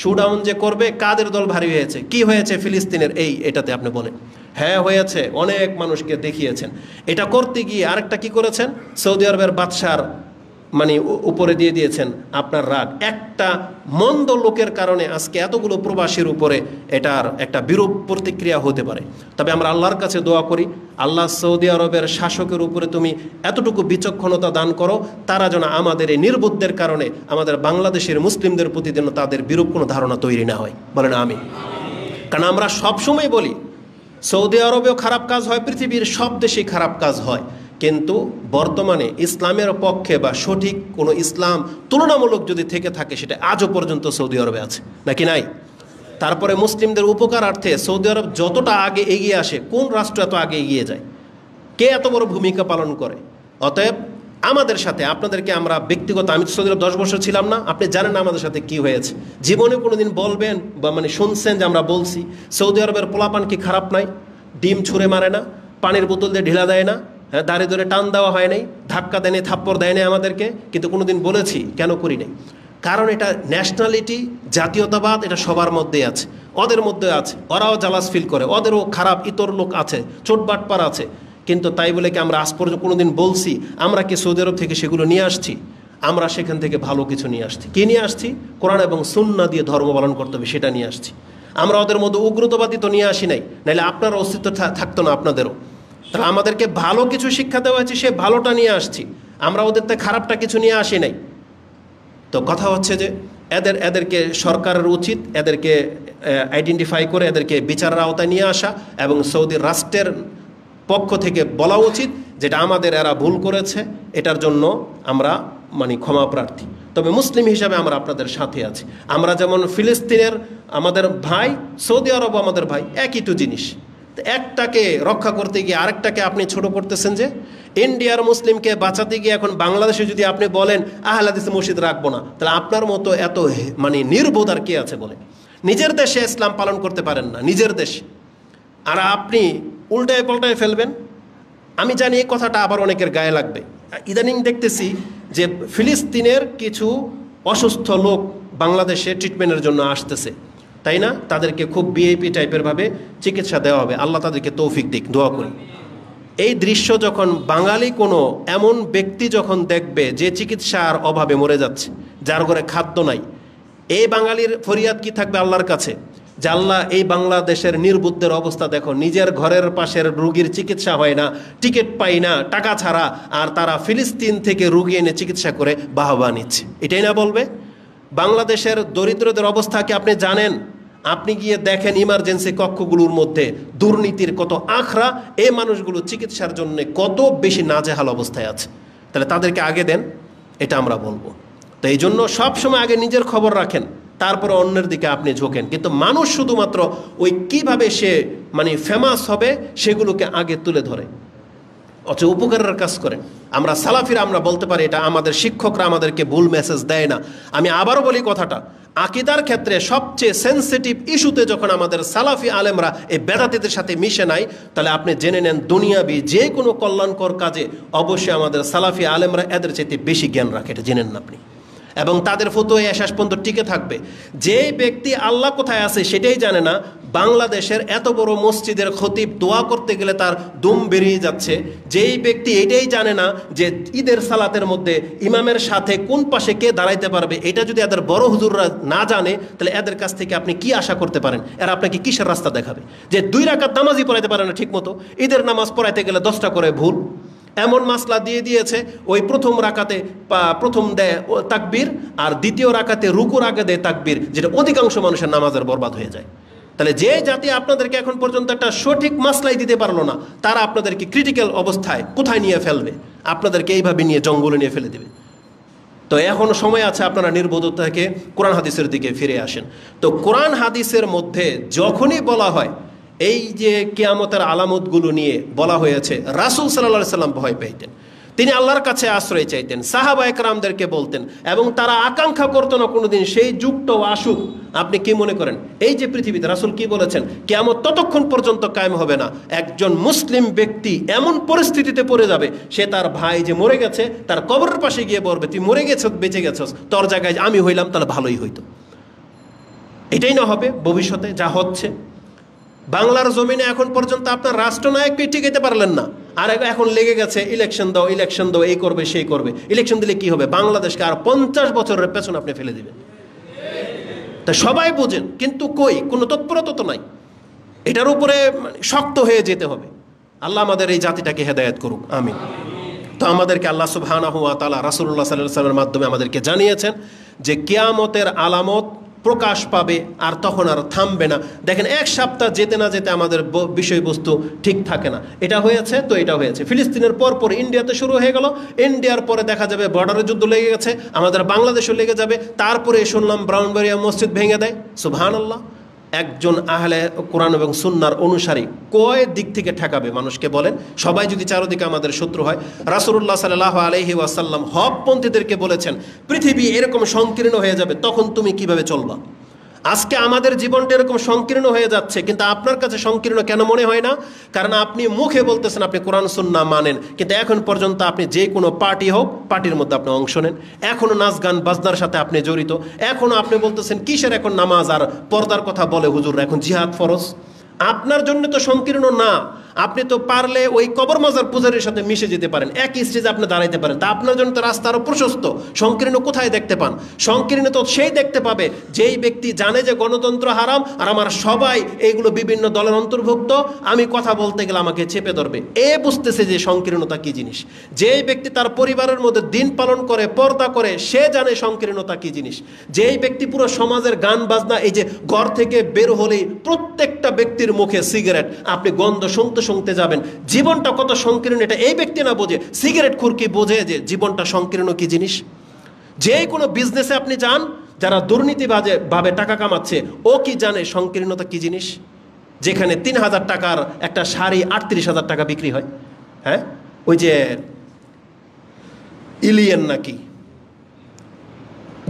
A: শুডাউন যে করবে, কাদের দল ভারী হয়েছে? কি হয়েছে ফিলিস্তিনের এটাতে আপনি বলেন? হ্যাঁ হয়েছে, অনেক মানুষকে দেখিয়েছেন। এটা করতে গিয়ে আরেকটা কি করেছেন? সৌদি আরবের বাদশার মানে উপরে দিয়ে দিয়েছেন আপনার রাগ। একটা মন্দ লোকের কারণে আজকে এতগুলো প্রবাসীর উপরে এটার একটা বিরূপ প্রতিক্রিয়া হতে পারে। তবে আমরা আল্লাহর কাছে দোয়া করি, আল্লাহ সৌদি আরবের শাসকের উপরে তুমি এতটুকু বিচক্ষণতা দান করো, তারা যেন আমাদের এই নির্বুদ্ধের কারণে আমাদের বাংলাদেশের মুসলিমদের প্রতি যেন তাদের বিরূপ কোনো ধারণা তৈরি না হয়। বলেন আমিন। কারণ আমরা সবসময় বলি সৌদি আরবেও খারাপ কাজ হয়, পৃথিবীর সব দেশেই খারাপ কাজ হয়, কিন্তু বর্তমানে ইসলামের পক্ষে বা সঠিক কোনো ইসলাম তুলনামূলক যদি থেকে থাকে সেটা আজও পর্যন্ত সৌদি আরবে আছে নাকি নাই? তারপরে মুসলিমদের উপকারার্থে সৌদি আরব যতটা আগে এগিয়ে আসে, কোন রাষ্ট্র এত আগে এগিয়ে যায়? কে এত বড় ভূমিকা পালন করে? অতএব আমাদের সাথে আপনাদেরকে আমরা ব্যক্তিগত, আমি তো সৌদি আরব 10 বছর ছিলাম না, আপনি জানেন না আমাদের সাথে কি হয়েছে। জীবনে কোনোদিন বলবেন বা মানে শুনছেন যে আমরা বলছি সৌদি আরবের পোলাপান কি খারাপ নাই? ডিম ছুঁড়ে মারে না, পানির বোতল দিয়ে ঢিলা দেয় না, হ্যাঁ দাঁড়ে ধরে টান দেওয়া হয় নাই, ধাক্কা দেয়নি, থাপ্পড় দেয় নাই আমাদেরকে, কিন্তু কোনোদিন বলেছি? কেন করি নাই? কারণ এটা ন্যাশনালিটি, জাতীয়তাবাদ, এটা সবার মধ্যেই আছে, ওদের মধ্যে আছে, ওরাও জালাস ফিল করে, ওদেরও খারাপ ইতর লোক আছে, চোটবাটপার আছে। কিন্তু তাই বলে কি আমরা আজ পর্যন্ত কোনোদিন বলছি? আমরা কি সৌদি আরব থেকে সেগুলো নিয়ে আসছি? আমরা সেখান থেকে ভালো কিছু নিয়ে আসছি। কি নিয়ে আসছি? কোরআন এবং সুন্নাহ দিয়ে ধর্ম পালন করতে হবে, সেটা নিয়ে আসছি। আমরা ওদের মধ্যে উগ্রতাবাদী তো নিয়ে আসি নাই, নাহলে আপনার অস্তিত্ব থাকতো না, আপনাদেরও। তাহলে আমাদেরকে ভালো কিছু শিক্ষা দেওয়া হয়েছে, সে ভালোটা নিয়ে আসছি, আমরা ওদের থেকে খারাপটা কিছু নিয়ে আসি নাই। তো কথা হচ্ছে যে এদেরকে সরকারের উচিত এদেরকে আইডেন্টিফাই করে এদেরকে বিচারের আওতায় নিয়ে আসা, এবং সৌদি রাষ্ট্রের পক্ষ থেকে বলা উচিত যেটা আমাদের এরা ভুল করেছে, এটার জন্য আমরা মানে ক্ষমা প্রার্থী। তবে মুসলিম হিসাবে আমরা আপনাদের সাথে আছি। আমরা যেমন ফিলিস্তিনের আমাদের ভাই, সৌদি আরব আমাদের ভাই, একই তো জিনিস। একটাকে রক্ষা করতে গিয়ে আরেকটাকে আপনি ছোট করতেছেন। যে ইন্ডিয়ার মুসলিমকে বাঁচাতে গিয়ে এখন বাংলাদেশে যদি আপনি বলেন আহলে হাদিস মসজিদ রাখবো না, তাহলে আপনার মতো এত মানে নির্বোধ আর কে আছে বলে? নিজের দেশে ইসলাম পালন করতে পারেন না, নিজের দেশে। আর আপনি উল্টায় পাল্টায় ফেলবেন। আমি জানি এই কথাটা আবার অনেকের গায়ে লাগবে। ইদানিং দেখতেছি যে ফিলিস্তিনের কিছু অসুস্থ লোক বাংলাদেশে ট্রিটমেন্টের জন্য আসতেছে, তাই না? তাদেরকে খুব ভিআইপি টাইপের ভাবে চিকিৎসা দেওয়া হবে। আল্লাহ তাদেরকে তৌফিক দিক, দোয়া করি। এই দৃশ্য যখন বাঙালি কোনো এমন ব্যক্তি যখন দেখবে যে চিকিৎসার অভাবে মরে যাচ্ছে, যার ঘরে খাদ্য নাই, এই বাঙালির ফরিয়াদ কি থাকবে আল্লাহর কাছে? যে আল্লাহ, এই বাংলাদেশের নির্বুদ্ধের অবস্থা দেখো, নিজের ঘরের পাশের রুগীর চিকিৎসা হয় না, টিকিট পাই না টাকা ছাড়া, আর তারা ফিলিস্তিন থেকে রুগী এনে চিকিৎসা করে বাহবা নিচ্ছে। এটাই না বলবে? বাংলাদেশের দরিদ্রদের অবস্থা কি আপনি জানেন? আপনি গিয়ে দেখেন ইমার্জেন্সি কক্ষগুলোর মধ্যে দুর্নীতির কত আখড়া, এই মানুষগুলো চিকিৎসার জন্য কত বেশি নাজেহাল অবস্থায় আছে। তাহলে তাদেরকে আগে দেন, এটা আমরা বলবো। তো এই জন্য সবসময় আগে নিজের খবর রাখেন, তারপরে অন্যের দিকে আপনি ঝোঁকেন। কিন্তু মানুষ শুধুমাত্র ওই কিভাবে সে ফেমাস হবে সেগুলোকে আগে তুলে ধরে, অথচ উপকারের কাজ করেন। আমরা সালাফিরা আমরা বলতে পারি, এটা আমাদের শিক্ষকরা আমাদেরকে ভুল মেসেজ দেয় না। আমি আবারও বলি কথাটা, আকিদার ক্ষেত্রে সবচেয়ে সেন্সিটিভ ইস্যুতে যখন আমাদের সালাফি আলেমরা এই বেদাতীদের সাথে মিশে নাই, তাহলে আপনি জেনে নেন দুনিয়াবি যে কোনো কল্যাণকর কাজে অবশ্যই আমাদের সালাফি আলেমরা এদের চাইতে বেশি জ্ঞান রাখে, এটা জেনেন না আপনি। এবং তাদের ফতোয়া শেষ পর্যন্ত টিকে থাকবে। যে ব্যক্তি আল্লাহ কোথায় আছে সেটাই জানে না, বাংলাদেশের এত বড় মসজিদের খতিব দোয়া করতে গেলে তার দুম বেরিয়ে যাচ্ছে। যেই ব্যক্তি এটাই জানে না যে ঈদের সালাতের মধ্যে ইমামের সাথে কোন পাশে কে দাঁড়াইতে পারবে, এটা যদি এদের বড় হুজুররা না জানে, তাহলে এদের কাছ থেকে আপনি কি আশা করতে পারেন? এরা আপনাকে কিসের রাস্তা দেখাবে? যে 2 রাকাত নামাজই পড়াইতে পারে না ঠিক মতো, ঈদের নামাজ পড়াইতে গেলে 10টা করে ভুল। এমন মাসলা দিয়ে দিয়েছে, ওই প্রথম রাকাতে প্রথম দেয় তাকবীর, আর দ্বিতীয় রাকাতে রুকুর আগে দেয় তাকবীর, যেটা অধিকাংশ মানুষের নামাজের বরবাদ হয়ে যায়। তাহলে যে জাতি আপনাদেরকে এখন পর্যন্ত একটা সঠিক মাসলাই দিতে পারলো না, তারা আপনাদেরকে ক্রিটিক্যাল অবস্থায় কোথায় নিয়ে ফেলবে? আপনাদেরকে এইভাবে নিয়ে জঙ্গলে নিয়ে ফেলে দেবে। তো এখনও সময় আছে, আপনারা নির্বোধতা থেকে কোরআন হাদিসের দিকে ফিরে আসেন। তো কোরআন হাদিসের মধ্যে যখনই বলা হয় এই যে কিয়ামতের আলামতগুলো নিয়ে বলা হয়েছে, রাসূল সাল্লাল্লাহু আলাইহি সাল্লাম ভয় পেতেন, তিনি আল্লাহর কাছে আশ্রয় চাইতেন, সাহাবা একরামদেরকে বলতেন, এবং তারা আকাঙ্ক্ষা করতো না কোনোদিন সেই যুগটাও আসুক। আপনি কি মনে করেন এই যে পৃথিবীতে রাসূল কি বলেছেন, কিয়ামত ততক্ষণ পর্যন্ত কায়েম হবে না, একজন মুসলিম ব্যক্তি এমন পরিস্থিতিতে পড়ে যাবে, সে তার ভাই যে মরে গেছে তার কবরের পাশে গিয়ে বলবে, তুই মরে গেছ বেঁচে গেছস, তোর জায়গায় আমি হইলাম তাহলে ভালোই হইতো। এটাই না হবে ভবিষ্যতে যা হচ্ছে। বাংলার জমিনে এখন পর্যন্ত আপনার রাষ্ট্রনায়ককে টিকাইতে পারলেন না, আর এখন লেগে গেছে ইলেকশন দাও, ইলেকশন দাও, এই করবে সেই করবে। ইলেকশন দিলে কি হবে? বাংলাদেশকে আর 50 বছরের পেছনে আপনি ফেলে দিবেন। তা সবাই বোঝেন, কিন্তু কই কোনো তৎপরতা তো নাই। এটার উপরে শক্ত হয়ে যেতে হবে। আল্লাহ আমাদের এই জাতিটাকে হেদায়েত করুক, আমিন। তো আমাদেরকে আল্লাহ সুবহানাহু ওয়া তাআলা রাসূলুল্লাহ সাল্লাল্লাহু আলাইহি ওয়াসাল্লামের মাধ্যমে আমাদেরকে জানিয়েছেন যে কিয়ামতের আলামত প্রকাশ পাবে, আর তখন আর থামবে না। দেখেন 1 সপ্তাহ যেতে না যেতে আমাদের বিষয়বস্তু ঠিক থাকে না। এটা হয়েছে তো এটা হয়েছে, ফিলিস্তিনের পর ইন্ডিয়াতে শুরু হয়ে গেল, ইন্ডিয়ার পরে দেখা যাবে বর্ডারে যুদ্ধ লেগে গেছে, আমাদের বাংলাদেশও লেগে যাবে। তারপরে শুনলাম ব্রাউনবাড়িয়া মসজিদ ভেঙে দেয়। সুবহানাল্লাহ। একজন আহলে কোরআন এবং সুন্নাহর অনুসারী কয় দিক থেকে ঠেকাবে মানুষকে বলেন? সবাই যদি চারদিকে আমাদের শত্রু হয়। রাসূলুল্লাহ সাল্লাল্লাহু আলাইহি ওয়াসাল্লাম হকপন্থীদেরকে বলেছেন, পৃথিবী এরকম সংকীর্ণ হয়ে যাবে, তখন তুমি কিভাবে চলবা? আজকে আমাদের জীবনটা এরকম সংকীর্ণ হয়ে যাচ্ছে, কিন্তু আপনার কাছে সংকীর্ণ কেন মনে হয় না? কারণ আপনি মুখে বলতেছেন আপনি কোরআন সুন্নাহ মানেন, কিন্তু এখন পর্যন্ত আপনি যে কোনো পার্টি হোক, পার্টির মধ্যে আপনি অংশ নেন, এখনও নাচ গান বাজনার সাথে আপনি জড়িত, এখনও আপনি বলতেছেন কিসের এখন নামাজ আর পর্দার কথা বলে হুজুর, এখন জিহাদ ফরজ। আপনার জন্য তো সংকীর্ণ না। আপনি তো পারলে ওই কবর মাজার পূজারীর সাথে মিশে যেতে পারেন, একই স্টেজে আপনি দাঁড়াইতে পারেন, তা আপনার জন্য তো রাস্তা আরও প্রশস্ত। সংকীর্ণ কোথায় দেখতে পান? সংকীর্ণ তো সেই দেখতে পাবে যেই ব্যক্তি জানে যে গণতন্ত্র হারাম, আর আমার সবাই এইগুলো বিভিন্ন দলের অন্তর্ভুক্ত, আমি কথা বলতে গেলে আমাকে চেপে ধরবে। বুঝতেছে যে সংকীর্ণতা কী জিনিস। যেই ব্যক্তি তার পরিবারের মধ্যে দিন পালন করে, পর্দা করে, সে জানে সংকীর্ণতা কী জিনিস। যেই ব্যক্তি পুরো সমাজের গান বাজনা, এই যে ঘর থেকে বের হলেই প্রত্যেকটা ব্যক্তির মুখে সিগারেট, আপনি গন্ধ শুনতে শুনতে যাবেন, জীবনটা কত সংকীর্ণ এটা এই ব্যক্তি না বোঝে, সিগারেট খুরকি বোঝে যে জীবনটা সংকীর্ণ কি জিনিস। যে কোনো বিজনেসে আপনি যান, যারা দুর্নীতিভাবে টাকা কামাচ্ছে, ও কি জানে সংকীর্ণতা কি জিনিস? যেখানে 3000 টাকার একটা শাড়ি 38,000 টাকা বিক্রি হয়। হ্যাঁ, ওই যে ইলিয়েন নাকি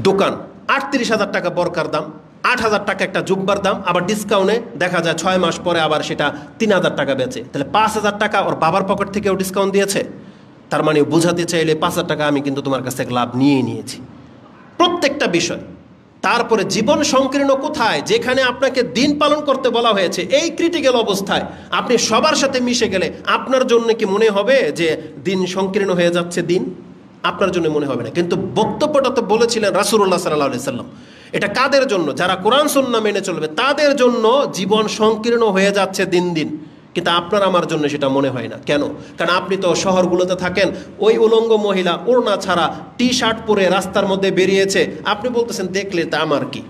A: দোকান, 38,000 টাকা বরকার দাম, 8,000 টাকা একটা জুব্বার দাম, আবার ডিসকাউন্টে দেখা যায় 6 মাস পরে আবার সেটা 3,000 টাকা বেচে, তাহলে 5,000 টাকা ওর বাবার পকেট থেকেও ডিসকাউন্ট দিয়েছে। তার মানে বোঝাতে চাইলে 5,000 টাকা আমি কিন্তু তোমার কাছ থেকে লাভ নিয়েই নিয়েছি। প্রত্যেকটা বিষয়। তারপরে জীবন সংকীর্ণ কোথায়? যেখানে আপনাকে দিন পালন করতে বলা হয়েছে, এই ক্রিটিক্যাল অবস্থায় আপনি সবার সাথে মিশে গেলে আপনার জন্য কি মনে হবে যে দিন সংকীর্ণ হয়ে যাচ্ছে? দিন আপনার জন্য মনে হবে না। কিন্তু বক্তব্যটা তো বলেছিলেন রাসূলুল্লাহ সাল্লাল্লাহু আলাইহি সাল্লাম। এটা কাদের জন্য? যারা কোরআন সুন্নাহ মেনে চলবে তাদের জন্য জীবন সংকীর্ণ হয়ে যাচ্ছে দিন দিন। কিন্তু আপনার আমার জন্য সেটা মনে হয় না। কেন? কারণ আপনি তো শহরগুলোতে থাকেন, ওই উলঙ্গ মহিলা ওড়না ছাড়া টি শার্ট পরে রাস্তার মধ্যে বেরিয়েছে, আপনি বলতেছেন দেখলে তা আমার কি?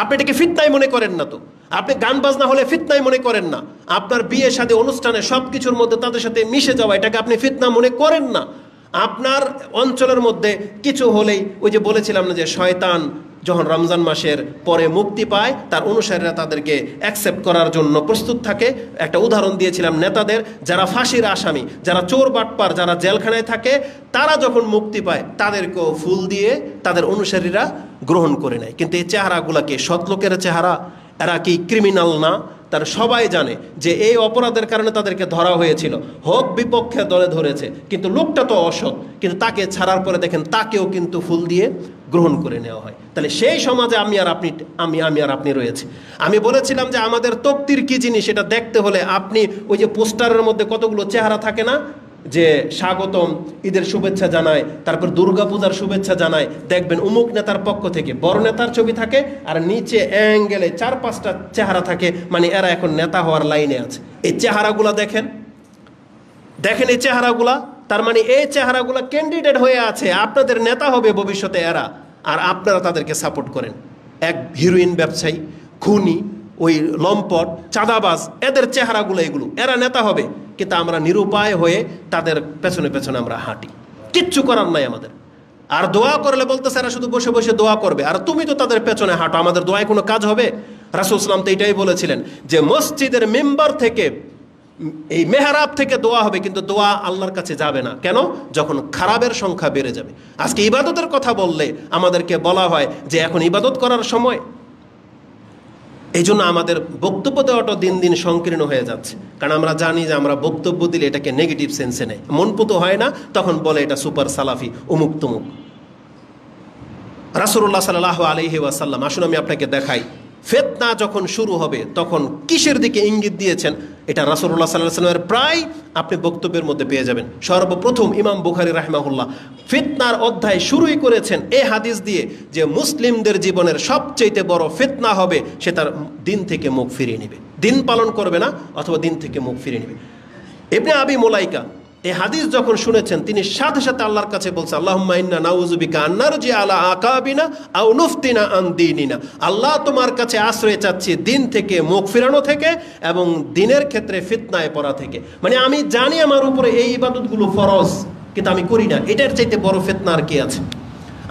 A: আপনি এটাকে ফিতনাই মনে করেন না তো? আপনি গান বাজনা হলে ফিতনাই মনে করেন না? আপনার বিয়ে শাদী অনুষ্ঠানে সব কিছুর মধ্যে তাদের সাথে মিশে যাওয়া, এটাকে আপনি ফিতনা মনে করেন না? আপনার অঞ্চলের মধ্যে কিছু হলেই, ওই যে বলেছিলাম না যে শয়তান যখন রমজান মাসের পরে মুক্তি পায় তার অনুসারীরা তাদেরকে অ্যাকসেপ্ট করার জন্য প্রস্তুত থাকে। একটা উদাহরণ দিয়েছিলাম নেতাদের, যারা ফাঁসির আসামি, যারা চোর বাটপার, যারা জেলখানায় থাকে, তারা যখন মুক্তি পায় তাদেরকেও ফুল দিয়ে তাদের অনুসারীরা গ্রহণ করে নেয়। কিন্তু এই চেহারাগুলোকে সৎ লোকের চেহারা? এরা কি ক্রিমিনাল না? তারা সবাই জানে যে এই অপরাধের কারণে তাদেরকে ধরা হয়েছিল, হোক বিপক্ষে দলে ধরেছে, কিন্তু লোকটা তো অসৎ, কিন্তু তাকে ছাড়ার পরে দেখেন তাকেও কিন্তু ফুল দিয়ে গ্রহণ করে নেওয়া হয়। তাহলে সেই সমাজে আমি আর আপনি রয়েছে। আমি বলেছিলাম যে আমাদের তকদির কি জিনিস এটা দেখতে হলে আপনি ওই যে পোস্টারের মধ্যে কতগুলো চেহারা থাকে না, যে স্বাগতম, ঈদের শুভেচ্ছা জানায়, তারপর দুর্গাপূজার শুভেচ্ছা জানায়, দেখবেন অমুক নেতার পক্ষ থেকে বড় নেতার ছবি থাকে, আর নিচে অ্যাঙ্গেলে 4-5টা চেহারা থাকে, মানে এরা এখন নেতা হওয়ার লাইনে আছে। এই চেহারাগুলা দেখেন এই চেহারাগুলা, তার মানে এই চেহারাগুলা ক্যান্ডিডেট হয়ে আছে, আপনাদের নেতা হবে ভবিষ্যতে এরা, আর আপনারা তাদেরকে সাপোর্ট করেন। এক হিরোইন ব্যবসায়ী, খুনি, ওই লম্পট, চাঁদাবাজ, এদের চেহারাগুলো এগুলো, এরা নেতা হবে, কিন্তু আমরা নিরুপায় হয়ে তাদের পেছনে পেছনে আমরা হাঁটি, কিচ্ছু করার নাই আমাদের। আর দোয়া করলে বলতেছে এরা শুধু বসে বসে দোয়া করবে, আর তুমি তো তাদের পেছনে হাঁটো, আমাদের দোয়ায় কোনো কাজ হবে? রাসূল সাল্লাল্লাহু আলাইহি ওয়াসাল্লাম তো এটাই বলেছিলেন যে মসজিদের মেম্বার থেকে, এই মেহরাব থেকে দোয়া হবে, কিন্তু দোয়া আল্লাহর কাছে যাবে না। কেন? যখন খারাপের সংখ্যা বেড়ে যাবে। আজকে ইবাদতের কথা বললে আমাদেরকে বলা হয় যে এখন ইবাদত করার সময়। এই জন্য আমাদের বক্তব্য দেওয়াটা দিন দিন সংকীর্ণ হয়ে যাচ্ছে, কারণ আমরা জানি যে আমরা বক্তব্য দিলে এটাকে নেগেটিভ সেন্সে নেয়, মনপুত হয় না, তখন বলে এটা সুপার সালাফি, অমুক তমুক। রাসূলুল্লাহ সাল্লাল্লাহু আলাইহি ওয়াসাল্লাম, আসুন আমি আপনাকে দেখাই ফিতনা যখন শুরু হবে তখন কিসের দিকে ইঙ্গিত দিয়েছেন। এটা রাসূলুল্লাহ সাল্লাল্লাহু আলাইহি ওয়াসাল্লামের প্রায় আপনি বক্তব্যের মধ্যে পেয়ে যাবেন। সর্বপ্রথম ইমাম বুখারী রাহিমাহুল্লাহ ফিতনার অধ্যায় শুরুই করেছেন এই হাদিস দিয়ে যে মুসলিমদের জীবনের সবচেয়ে বড় ফিতনা হবে সে তার দিন থেকে মুখ ফিরিয়ে নেবে, দিন পালন করবে না, অথবা দিন থেকে মুখ ফিরিয়ে নেবে। ইবনে আবি মুলাইকা এই হাদিস যখন শুনেছেন তিনি সাথে সাথে আল্লাহর কাছে বলছে, আল্লাহুম্মা ইন্না নাউযু বিকা আন নারজি আলা আকাবিনা আও নুফতিনা আন দীনিনা। আল্লাহ তোমার কাছে আশ্রয় চাচ্ছি দিন থেকে মুখ ফিরানো থেকে এবং দিনের ক্ষেত্রে ফিতনায় পড়া থেকে। মানে আমি জানি আমার উপরে এই ইবাদতগুলো ফরজ, কিন্তু আমি করি না, এটার চাইতে বড় ফিতনা আর কি আছে?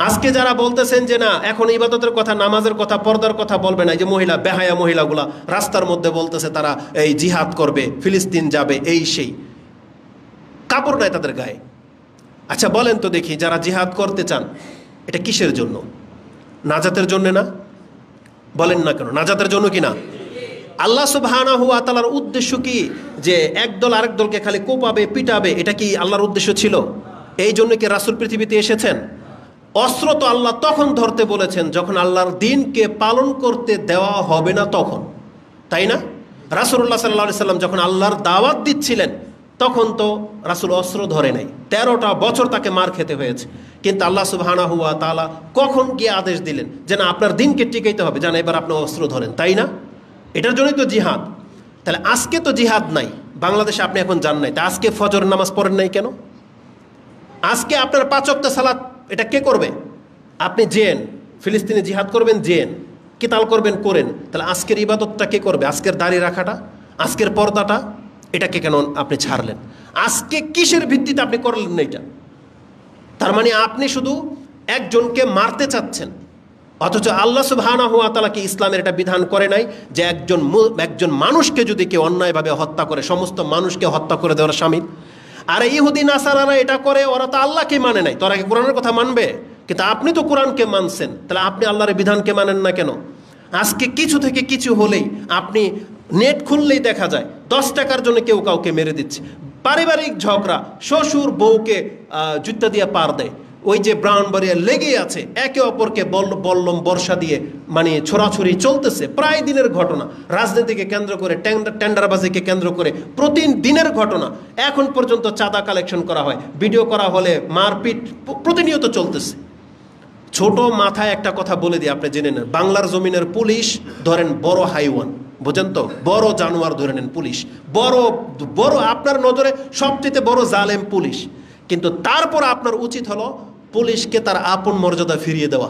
A: আজকে যারা বলতেছেন যে না এখন ইবাদতের কথা, নামাজের কথা, পর্দার কথা বলবে না, এই যে মহিলা, বেহায়া মহিলাগুলা রাস্তার মধ্যে বলতেছে তারা এই জিহাদ করবে, ফিলিস্তিন যাবে, এই সেই, কাপড় নাই তাদের গায়ে। আচ্ছা বলেন তো দেখি, যারা জিহাদ করতে চান এটা কিসের জন্য? নাজাতের জন্য না? বলেন না কেন, নাজাতের জন্য কি না? আল্লাহ সুবহানাহু ওয়া তাআলার উদ্দেশ্য কি যে একদল আরেক দলকে খালি কোপাবে, পিটাবে? এটা কি আল্লাহর উদ্দেশ্য ছিল? এই জন্য কি রাসূল পৃথিবীতে এসেছেন? অস্ত্র তো আল্লাহ তখন ধরতে বলেছেন যখন আল্লাহর দ্বীনকে পালন করতে দেওয়া হবে না তখন, তাই না? রাসূলুল্লাহ সাল্লাল্লাহু আলাইহি সাল্লাম যখন আল্লাহর দাওয়াত দিচ্ছিলেন তখন তো রাসূল অস্ত্র ধরে নাই, 13টা বছর তাকে মার খেতে হয়েছে। কিন্তু আল্লাহ সুবহানাহু ওয়া তাআলা কখন গিয়ে আদেশ দিলেন যে না আপনার দ্বীনকে টিকাইতে হবে, জানা এবার আপনি অস্ত্র ধরেন, তাই না? এটার জন্যই তো জিহাদ। তাহলে আজকে তো জিহাদ নাই বাংলাদেশে, আপনি এখন জান নাই, তা আজকে ফজর নামাজ পড়েন নাই কেন? আজকে আপনার 5 ওয়াক্ত সালাত এটা কে করবে? আপনি জেন, ফিলিস্তিনে জিহাদ করবেন জেন, কিতাল করবেন করেন, তাহলে আজকের ইবাদতটা কে করবে? আজকের দাড়ি রাখাটা, আজকের পর্দাটা, এটাকে কেন আপনি ছাড়লেন? আজকে কিসের ভিত্তিতে আপনি করলেন না এটা? তার মানে আপনি শুধু একজনকে মারতে চাচ্ছেন, অথচ আল্লাহ সুবহানাহু ওয়া তাআলা কি ইসলামের এটা বিধান করে নাই যে একজন মানুষকে যদি কেউ অন্যায়ভাবে হত্যা করে সমস্ত মানুষকে হত্যা করে দেওয়ার শামিল? আর ইহুদি নাসারারা এটা করে, ওরা তো আল্লাহকে মানে নাই, তোরা কি কোরআনের কথা মানবে? কিন্তু আপনি তো কোরআনকে মানছেন, তাহলে আপনি আল্লাহর বিধানকে মানেন না কেন? আজকে কিছু থেকে কিছু হলেই আপনি নেট খুললেই দেখা যায় 10 টাকার জন্য কেউ কাউকে মেরে দিচ্ছে। পারিবারিক ঝগড়া, শ্বশুর বউকে জুতা দিয়ে পার দেয়, ওই যে ব্রাহ্মণবাড়িয়া লেগেই আছে, একে অপরকে বল্লম বর্ষা দিয়ে মানে ছোড়াছুরি চলতেছে, প্রায় দিনের ঘটনা। রাজনীতিকে কেন্দ্র করে, টেন্ডারবাজিকে কেন্দ্র করে প্রতিদিনের ঘটনা। এখন পর্যন্ত চাঁদা কালেকশন করা হয়, ভিডিও করা হলে মারপিট প্রতিনিয়ত চলতেছে। ছোট মাথায় একটা কথা বলে দিই, আপনি জেনে নেন, বাংলার জমিনের পুলিশ ধরেন বড় হাইওয়ান, বুঝেন তো, বড় জানোয়ার ধরে নেন পুলিশ, বড় বড় আপনার নজরে সবচেয়ে বড় জালেম পুলিশ। কিন্তু তারপর আপনার উচিত হলো পুলিশকে তার আপন মর্যাদা ফিরিয়ে দেওয়া।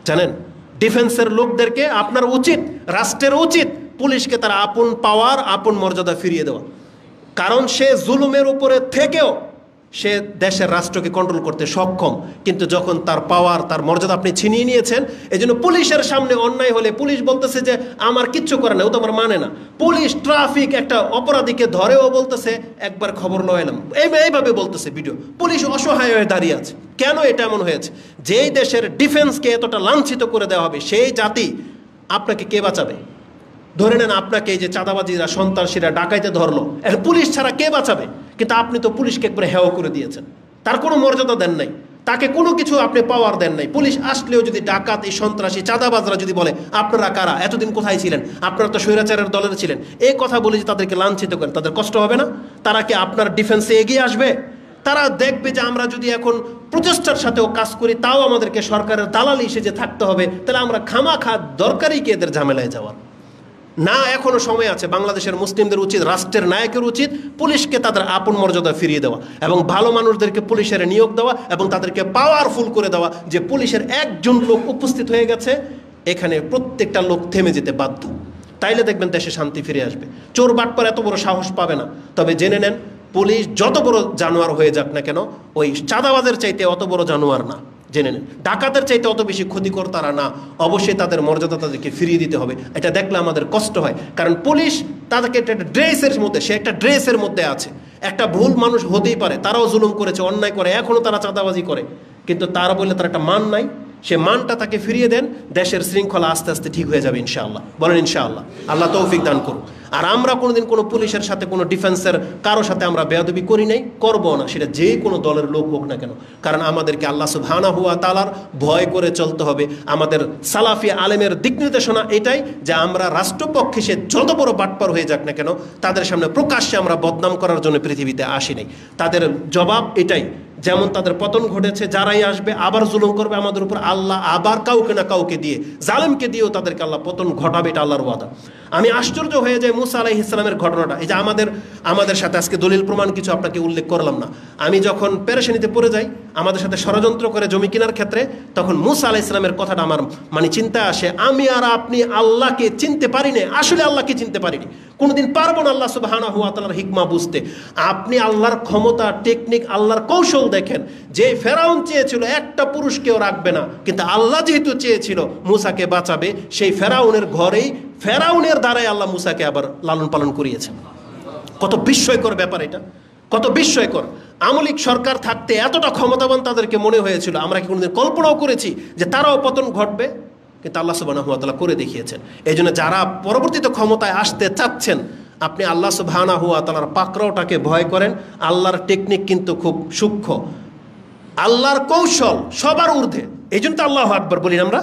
A: জানেন, ডিফেন্সের লোকদেরকে আপনার উচিত, রাষ্ট্রের উচিত পুলিশকে তার আপন পাওয়ার, আপন মর্যাদা ফিরিয়ে দেওয়া। কারণ সে জুলুমের উপরে থেকেও সে দেশের রাষ্ট্রকে কন্ট্রোল করতে সক্ষম। কিন্তু যখন তার পাওয়ার, তার মর্যাদা আপনি ছিনিয়ে নিয়েছেন, এই জন্য পুলিশের সামনে অন্যায় হলে পুলিশ বলতেছে যে আমার কিচ্ছু করে না, ও তো আমার মানে না। পুলিশ ট্রাফিক একটা অপরাধীকে ধরেও বলতেছে একবার খবর লইলাম, এইভাবে বলতেছে ভিডিও। পুলিশ অসহায় হয়ে দাঁড়িয়ে আছে। কেন এটা এমন হয়েছে? যেই দেশের ডিফেন্সকে এতটা লাঞ্ছিত করে দেওয়া হবে, সেই জাতি আপনাকে কে বাঁচাবে? ধরে নেন আপনাকে এই যে চাঁদাবাজিরা, সন্ত্রাসীরা ডাকাইতে ধরলো, এখন পুলিশ ছাড়া কে বাঁচাবে? কিন্তু আপনি তো পুলিশকে একবারে হেয় করে দিয়েছেন, তার কোনো মর্যাদা দেন নাই, তাকে কোনো কিছু আপনি পাওয়ার দেন নাই। পুলিশ আসলেও যদি ডাকাত, এই সন্ত্রাসী, চাঁদাবাজরা যদি বলে আপনারা কারা, এতদিন কোথায় ছিলেন, আপনারা তো স্বৈরাচারের দলের ছিলেন, এই কথা বলে যে তাদেরকে লাঞ্ছিত করেন, তাদের কষ্ট হবে না? তারা কি আপনার ডিফেন্সে এগিয়ে আসবে? তারা দেখবে যে আমরা যদি এখন প্রচেষ্টার সাথেও কাজ করি, তাও আমাদেরকে সরকারের দালালি সেজে থাকতে হবে, তাহলে আমরা খামাখা দরকারই কি এদের ঝামেলায় যাওয়ার? না, এখনো সময় আছে। বাংলাদেশের মুসলিমদের উচিত, রাষ্ট্রের নায়কের উচিত পুলিশকে তাদের আপন মর্যাদা ফিরিয়ে দেওয়া এবং ভালো মানুষদেরকে পুলিশের নিয়োগ দেওয়া এবং তাদেরকে পাওয়ারফুল করে দেওয়া, যে পুলিশের একজন লোক উপস্থিত হয়ে গেছে, এখানে প্রত্যেকটা লোক থেমে যেতে বাধ্য। তাইলে দেখবেন দেশে শান্তি ফিরে আসবে। চোর বাটপার এত বড় সাহস পাবে না। তবে জেনে নেন, পুলিশ যত বড় জানোয়ার হয়ে যাক না কেন, ওই চাঁদাবাজের চাইতে অত বড় জানোয়ার না। জেনে নেন, ডাকাতের চাইতে অত বেশি ক্ষতিকর তারা না। অবশ্যই তাদের মর্যাদা তাদেরকে ফিরিয়ে দিতে হবে। এটা দেখলে আমাদের কষ্ট হয়, কারণ পুলিশ তাদেরকে একটা ড্রেসের মধ্যে, সে একটা ড্রেসের মধ্যে আছে। একটা ভুল মানুষ হতেই পারে, তারাও জুলুম করেছে, অন্যায় করে, এখনও তারা চাঁদাবাজি করে, কিন্তু তারা বললে তার একটা মান নাই। সে মানটা তাকে ফিরিয়ে দেন, দেশের শৃঙ্খলা আস্তে আস্তে ঠিক হয়ে যাবে ইনশাআল্লাহ। বলেন ইনশাআল্লাহ। আল্লাহ তৌফিক দান করুন। আর আমরা কোনোদিন কোনো পুলিশের সাথে, কোনো ডিফেন্সের কারোর সাথে আমরা বেয়াদবি করি নাই, করবো না, সেটা যে কোনো দলের লোক হোক না কেন। কারণ আমাদেরকে আল্লাহ সুবহানাহু ওয়া তাআলার ভয় করে চলতে হবে। আমাদের সালাফি আলেমের দিক নির্দেশনা এটাই যে আমরা রাষ্ট্রপক্ষে সে যত বড় বাটপার হয়ে যাক না কেন, তাদের সামনে প্রকাশ্যে আমরা বদনাম করার জন্য পৃথিবীতে আসি নাই। তাদের জবাব এটাই, যেমন তাদের পতন ঘটেছে, যারাই আসবে আবার জুলুম করবে আমাদের উপর, আল্লাহ আবার কাউকে না কাউকে দিয়ে, জালেমকে দিয়েও তাদেরকে আল্লাহ পতন ঘটাবে, এটা আল্লাহর ওয়াদা। আমি আশ্চর্য হয়ে যাই মুসা আলাইহিস সালামের ঘটনাটা। এই যে আমাদের সাথে আজকে দলিল প্রমাণ কিছু আপনাকে উল্লেখ করলাম না। আমি যখন পেরেশানিতে পড়ে যাই, আমাদের সাথে ষড়যন্ত্র করে জমি কেনার ক্ষেত্রে, তখন মুসা আলাইহিস সালামের কথাটা আমার মানে চিন্তা আসে, আমি আর আপনি আল্লাহকে চিনতে পারি না, আসলে আল্লাহকে চিনতে পারিনি, কোনোদিন পারবো না আল্লাহ সুবহানাহু ওয়া তাআলার হিকমা বুঝতে। আপনি আল্লাহর ক্ষমতা, টেকনিক, আল্লাহর কৌশল দেখেন। যে ফেরাউন চেয়েছিল একটা পুরুষকেও রাখবে না, কিন্তু আল্লাহ যেহেতু চেয়েছিল মুসাকে বাঁচাবে, সেই ফেরাউনের ঘরেই, ফেরাউনের দ্বারাই আল্লাহ মুসাকে আবার লালন পালন করিয়েছেন। কত বিস্ময়কর ব্যাপার এটা, কত বিস্ময়কর। আমলিক সরকার থাকতে এতটা ক্ষমতাবান তাদেরকে মনে হয়েছিল, আমরা কি কোনোদিন কল্পনাও করেছি যে তারাও পতন ঘটবে? কিন্তু আল্লাহ সুবহানাহু ওয়া তাআলা করে দেখিয়েছেন। এই জন্য যারা পরবর্তীতে ক্ষমতায় আসতে চাচ্ছেন, আপনি আল্লাহ সুবহানাহু ওয়া তাআলার পাকড়াওটাকে ভয় করেন। আল্লাহর টেকনিক কিন্তু খুব সূক্ষ্ম, আল্লাহর কৌশল সবার ঊর্ধ্বে। এই জন্য তো আল্লাহু আকবার বলি আমরা,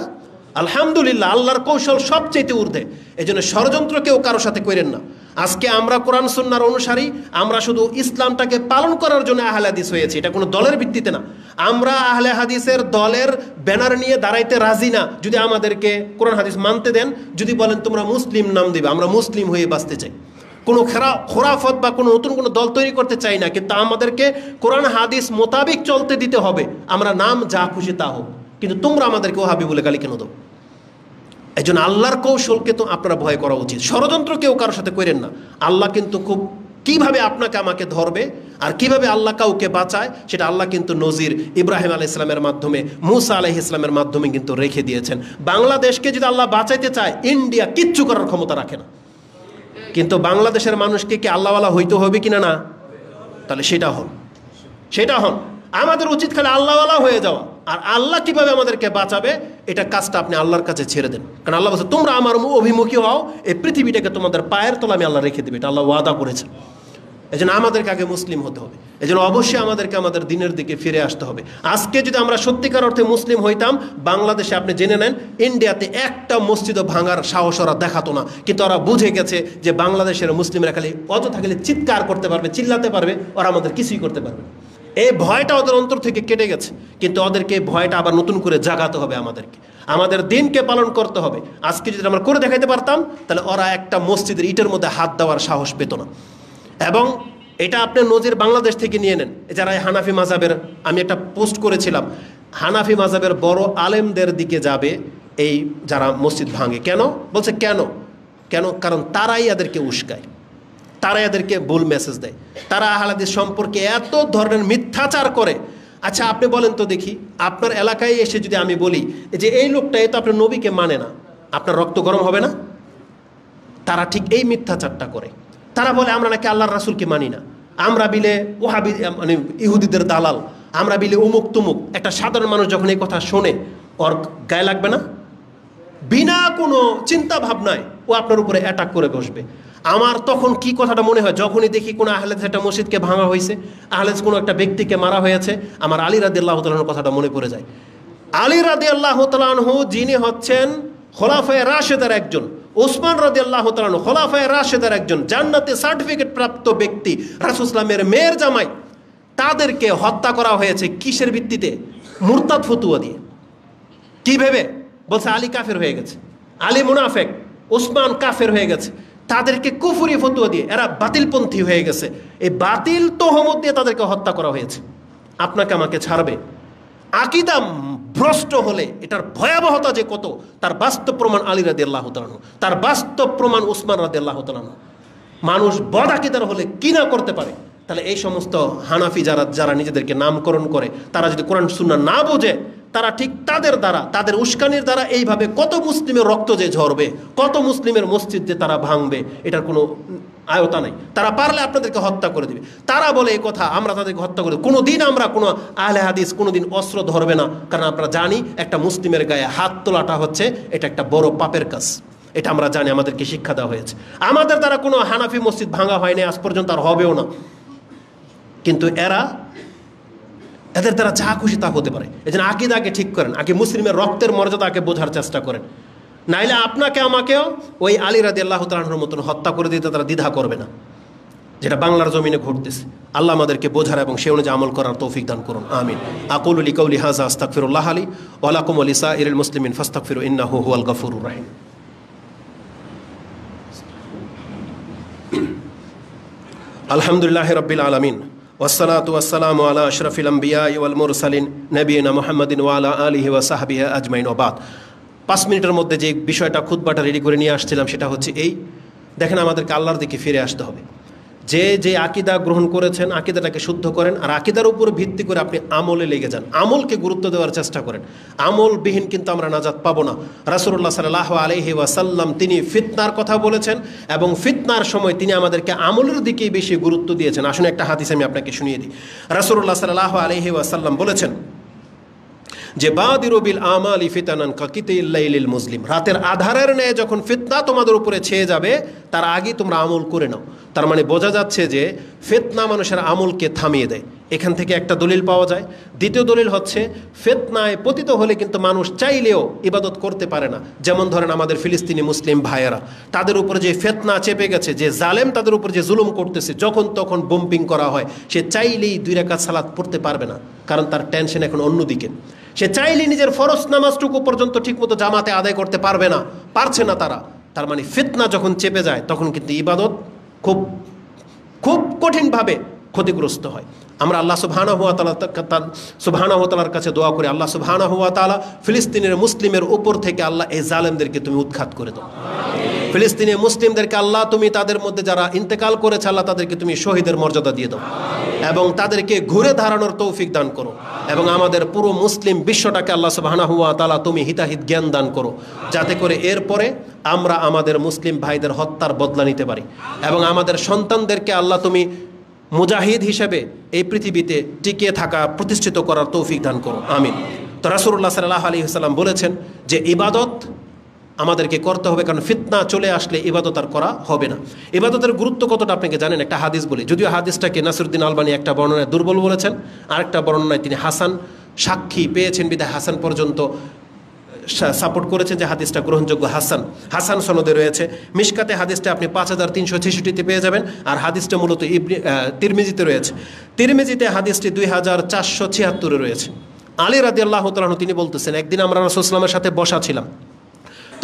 A: আলহামদুলিল্লাহ, আল্লাহর কৌশল সবচেয়ে ঊর্ধ্বে। এই জন্য ষড়যন্ত্র কেউ কারোর সাথে করেন না। আজকে আমরা কোরআন সুন্নাহর অনুসারী, আমরা শুধু ইসলামটাকে পালন করার জন্য আহলে হাদিস হয়েছি, এটা কোনো দলের ভিত্তিতে না। আমরা আহলে হাদিসের দলের ব্যানার নিয়ে দাঁড়াইতে রাজি না। যদি আমাদেরকে কোরআন হাদিস মানতে দেন, যদি বলেন তোমরা মুসলিম নাম দিবে, আমরা মুসলিম হয়ে বাঁচতে চাই। কোনো খোরাফত বা কোনো নতুন কোনো দল তৈরি করতে চাই না, কিন্তু আমাদেরকে কোরআন হাদিস মোতাবেক চলতে দিতে হবে। আমরা নাম যা খুশি তা হোক, কিন্তু তোমরা আমাদেরকে ওহাবি বলে গালি কেন দাও? এই জন্য আল্লাহর কৌশলকে তো আপনারা ভয় করা উচিত। ষড়যন্ত্র কেউ কারোর সাথে করেন না। আল্লাহ কিন্তু খুব কিভাবে আপনাকে আমাকে ধরবে আর কিভাবে আল্লাহ কাউকে বাঁচায়, সেটা আল্লাহ কিন্তু নজির ইব্রাহিম আলাইহিস সালামের মাধ্যমে, মুসা আলাইহিস সালামের মাধ্যমে কিন্তু রেখে দিয়েছেন। বাংলাদেশকে যদি আল্লাহ বাঁচাইতে চায়, ইন্ডিয়া কিচ্ছু করার ক্ষমতা রাখে না। কিন্তু বাংলাদেশের মানুষকে কি আল্লাহওয়ালা হইতে হবে কিনা? না, তাহলে সেটা হন। আমাদের উচিত খালি আল্লাহওয়ালা হয়ে যাওয়া। আর আল্লাহ কিভাবে আমাদেরকে বাঁচাবে এটা কাজটা আপনি আল্লাহর কাছে ছেড়ে দেন। কারণ আল্লাহ বলছে তোমরা আমার অভিমুখী হও, এই পৃথিবীটাকে তোমাদের পায়ের তলা আমি আল্লাহ রেখে দেবে, এটা আল্লাহ ওয়াদা করেছেন। এই জন্য আমাদেরকে আগে মুসলিম হতে হবে, এই জন্য অবশ্যই আমাদেরকে আমাদের দিনের দিকে ফিরে আসতে হবে। আজকে যদি আমরা সত্যিকার অর্থে মুসলিম হইতাম, বাংলাদেশে আপনি জেনে নেন ইন্ডিয়াতে একটা মসজিদও ভাঙার সাহস ওরা দেখাতো না, কিন্তু ওরা বুঝে গেছে যে বাংলাদেশের মুসলিমরা খালি অযথা খালি চিৎকার করতে পারবে, চিল্লাতে পারবে, ওরা আমাদের কিছুই করতে পারবে। এই ভয়টা ওদের অন্তর থেকে কেটে গেছে, কিন্তু ওদেরকে ভয়টা আবার নতুন করে জাগাতে হবে আমাদেরকে, আমাদের দিনকে পালন করতে হবে। আজকে যদি আমরা করে দেখাইতে পারতাম, তাহলে ওরা একটা মসজিদের ইটের মধ্যে হাত দেওয়ার সাহস পেত না। এবং এটা আপনি নজির বাংলাদেশ থেকে নিয়ে নেন, যারা হানাফি মাযহাবের, আমি একটা পোস্ট করেছিলাম, হানাফি মাযহাবের বড় আলেমদের দিকে যাবে এই যারা মসজিদ ভাঙে। কেন বলছে, কেন কেন কারণ তারাই এদেরকে উস্কায়, তারা এদেরকে ভুল মেসেজ দেয়, তারা আহলে হাদিস সম্পর্কে এত ধরনের মিথ্যাচার করে। আচ্ছা আপনি বলেন তো দেখি, আপনার এলাকায় এসে যদি আমি বলি যে এই লোকটা এ তো আপনার নবীকে মানে না, আপনার রক্ত গরম হবে না? তারা ঠিক এই মিথ্যাচারটা করে। তারা বলে আমরা নাকি আল্লাহর রাসূলকে মানি না, আমরা বিলে ওহাবি মানে ইহুদিদের দালাল, আমরা বিলে উমুক তুমুক। একটা সাধারণ মানুষ যখন এই কথা শোনে ওর গায়ে লাগবে না? বিনা কোনো চিন্তা ভাবনায় ও আপনার উপরে অ্যাটাক করে বসবে। আমার তখন কি কথাটা মনে হয়, যখনই দেখি কোনো আহলে হাদিস একটা মসজিদকে ভাঙা হয়েছে, আহলে হাদিস কোনো একটা ব্যক্তিকে মারা হয়েছে, আমার আলী রাদিয়াল্লাহু তাআলা আনহুর কথাটা মনে পড়ে যায়। আলী রাদিয়াল্লাহু তাআলা আনহু যিনি হচ্ছেন খোলাফায়ে রাশেদের একজন, ওসমান রাদিয়াল্লাহু তাআলা আনহু খোলাফায়ে রাশেদের একজন, জান্নাতে সার্টিফিকেট প্রাপ্ত ব্যক্তি, রাসূল সাল্লাল্লাহু আলাইহি ওয়াসাল্লামের মেয়ের জামাই, তাদেরকে হত্যা করা হয়েছে কিসের ভিত্তিতে? মুরতাদ ফতোয়া দিয়ে। কি ভেবে? বলছে আলী কাফের হয়ে গেছে, আলী মুনাফিক, ওসমান কাফের হয়ে গেছে, তাদেরকে কুফরি ফতোয়া দিয়ে এরা বাতিলপন্থী হয়ে গেছে, এই বাতিল তহমত দিয়ে তাদেরকে হত্যা করা হয়েছে। আপনাকে আমাকে ছাড়বে? আকীদা ভ্রষ্ট হলে এটার ভয়াবহতা যে কত, তার বাস্তব প্রমাণ আলী রাদিয়াল্লাহু তাআলা আনহু, তার বাস্তব প্রমাণ উসমান রাদিয়াল্লাহু তাআলা আনহু। মানুষ বদ আকীদার হলে কি না করতে পারে। তাহলে এই সমস্ত হানাফি যারা নিজেদেরকে নামকরণ করে, তারা যদি কোরআন সুন্নাহ না বোঝে, তারা ঠিক তাদের দ্বারা, তাদের উস্কানির দ্বারা এইভাবে কত মুসলিমের রক্ত যে ঝরবে, কত মুসলিমের মসজিদ যে তারা ভাঙবে, এটার কোনো আয়তা নাই। তারা পারলে আপনাদেরকে হত্যা করে দিবে। তারা বলে এই কথা, আমরা তাদেরকে হত্যা করে, কোনো দিন আমরা কোনো আহলে হাদিস কোনো দিন অস্ত্র ধরবে না, কারণ আমরা জানি একটা মুসলিমের গায়ে হাত তোলাটা হচ্ছে এটা একটা বড় পাপের কাজ। এটা আমরা জানি, আমাদেরকে শিক্ষা দেওয়া হয়েছে। আমাদের দ্বারা কোনো হানাফি মসজিদ ভাঙা হয়নি আজ পর্যন্ত, আর হবেও না। কিন্তু এদের দ্বারা যা খুশি তা হতে পারে। এই জন্য আকীদাকে ঠিক করেন, আগে মুসলিমের রক্তের মর্যাদাকে বোঝার চেষ্টা করেন, নাইলে আপনাকে আমাকেও ওই আলী রাদিয়াল্লাহু তাআলা আনহুর মতন হত্যা করে দিতে তারা দ্বিধা করবে না, যেটা বাংলার জমিনে ঘটতেছে। আল্লাহ আমাদেরকে বোঝার এবং সে অনুযায়ী আমল করার তৌফিক দান করুন, আমিন। আকুলু লিকাউলি হাযা আস্তাগফিরুল্লাহ লি ওয়া লাকুম ওয়া লিসাইরিল মুসলিমিন ফাস্তাগফিরু ইন্নাহু হুয়াল গফুরুর রহিম। আলহামদুলিল্লাহি রাব্বিল আলামিন ওয়াসসালাতু ওয়াসসালামু আলা আশরাফিল আমবিয়া ওয়াল মুরসালিন নবিয়িনা মুহাম্মাদিন ওয়া আলা আলিহি ওয়া সাহবিহি আজমাইন ওয়া বাদ। 5 মিনিটের মধ্যে যে বিষয়টা খুতবাটা রেডি করে নিয়ে আসছিলাম সেটা হচ্ছে এই, দেখেন আমাদেরকে আল্লাহর দিকে ফিরে আসতে হবে। যে আকীদা গ্রহণ করেছেন আকীদাটাকে শুদ্ধ করেন, আর আকীদার উপর ভিত্তি করে আপনি আমলে লেগে যান, আমলকে গুরুত্ব দেওয়ার চেষ্টা করেন। আমলবিহীন কিন্তু আমরা নাজাত পাবো না। রাসূলুল্লাহ সাল্লাল্লাহু আলাইহি ওয়াসাল্লাম তিনি ফিতনার কথা বলেছেন এবং ফিতনার সময় তিনি আমাদেরকে আমলের দিকেই বেশি গুরুত্ব দিয়েছেন। আসুন একটা হাদিস আমি আপনাকে শুনিয়ে দিই। রাসূলুল্লাহ সাল্লাল্লাহু আলাইহি ওয়াসাল্লাম বলেছেন যে বাদিরু বিল আমালি ফিতানান কাকিতিল লাইলিল মুসলিম, রাতের আধারের ন্যায় যখন ফিতনা তোমাদের উপরে ছেয়ে যাবে তার আগেই তোমরা আমল করে নাও। তার মানে বোঝা যাচ্ছে যে ফিতনা মানুষের আমলকে থামিয়ে দেয়। এখান থেকে একটা দলিল পাওয়া যায়। দ্বিতীয় দলিল হচ্ছে ফিতনায় পতিত হলে কিন্তু মানুষ চাইলেও ইবাদত করতে পারে না। যেমন ধরেন আমাদের ফিলিস্তিনি মুসলিম ভাইয়েরা, তাদের উপর যে ফিতনা চেপে গেছে, যে জালেম তাদের উপর যে জুলুম করতেছে, যখন তখন বোম্পিং করা হয়, সে চাইলেই 2 রাকাত সালাত পড়তে পারবে না, কারণ তার টেনশন এখন অন্যদিকে। সে চাইলেই নিজের ফরজ নামাজটুকু পর্যন্ত ঠিকমতো জামাতে আদায় করতে পারবে না, পারছে না তারা। তার মানে ফিতনা যখন চেপে যায় তখন কিন্তু ইবাদত খুব খুব কঠিনভাবে ক্ষতিগ্রস্ত হয়। আমরা আল্লাহ সুবহানাহু ওয়া তাআলার কাছে দোয়া করি, আল্লাহ সুবহানাহু ওয়া তাআলা ফিলিস্তিনের মুসলিমের উপর থেকে আল্লাহ এই জালেমদেরকে তুমি উৎখাত করে দাও। ফিলিস্তিনি মুসলিমদেরকে আল্লাহ তুমি তাদের মধ্যে যারা ইন্তেকাল করেছে আল্লাহ তাদেরকে তুমি শহীদের মর্যাদা দিয়ে দাও এবং তাদেরকে ঘুরে দাঁড়ানোর তৌফিক দান করো, এবং আমাদের পুরো মুসলিম বিশ্বটাকে আল্লাহ সুবহানাহু ওয়া তাআলা তুমি হিতাহিত জ্ঞান দান করো, যাতে করে এরপরে আমরা আমাদের মুসলিম ভাইদের হত্যার বদলা নিতে পারি এবং আমাদের সন্তানদেরকে আল্লাহ তুমি মুজাহিদ হিসেবে এই পৃথিবীতে টিকে থাকা প্রতিষ্ঠিত করার তৌফিক দান করো, আমিন। তো রাসূলুল্লাহ সাল্লাল্লাহু আলাইহি ওয়াসাল্লাম বলেছেন যে ইবাদত আমাদেরকে করতে হবে, কারণ ফিতনা চলে আসলে ইবাদত আর করা হবে না। ইবাদতের গুরুত্ব কতটা আপনাকে জানেন? একটা হাদিস বলি, যদিও হাদিসটাকে নাসিরউদ্দিন আলবানী একটা বর্ণনায় দুর্বল বলেছেন, আরেকটা বর্ণনায় তিনি হাসান সাক্ষী পেয়েছেন বিধায় হাসান পর্যন্ত সাপোর্ট করেছেন যে হাদিসটা গ্রহণযোগ্য, হাসান সনদে রয়েছে। মিশকাতে হাদিসটা আপনি 5366-তে পেয়ে যাবেন, আর হাদিসটা মূলত তিরমিজিতে রয়েছে। তিরমিজিতে হাদিসটি 2476-এ রয়েছে। আলী রাদিয়াল্লাহু তাআলা আনহু তিনি বলতেছেন, একদিন আমরা রাসূলুল্লাহ সাল্লাল্লাহু আলাইহি ওয়াসাল্লামের সাথে বসা ছিলাম,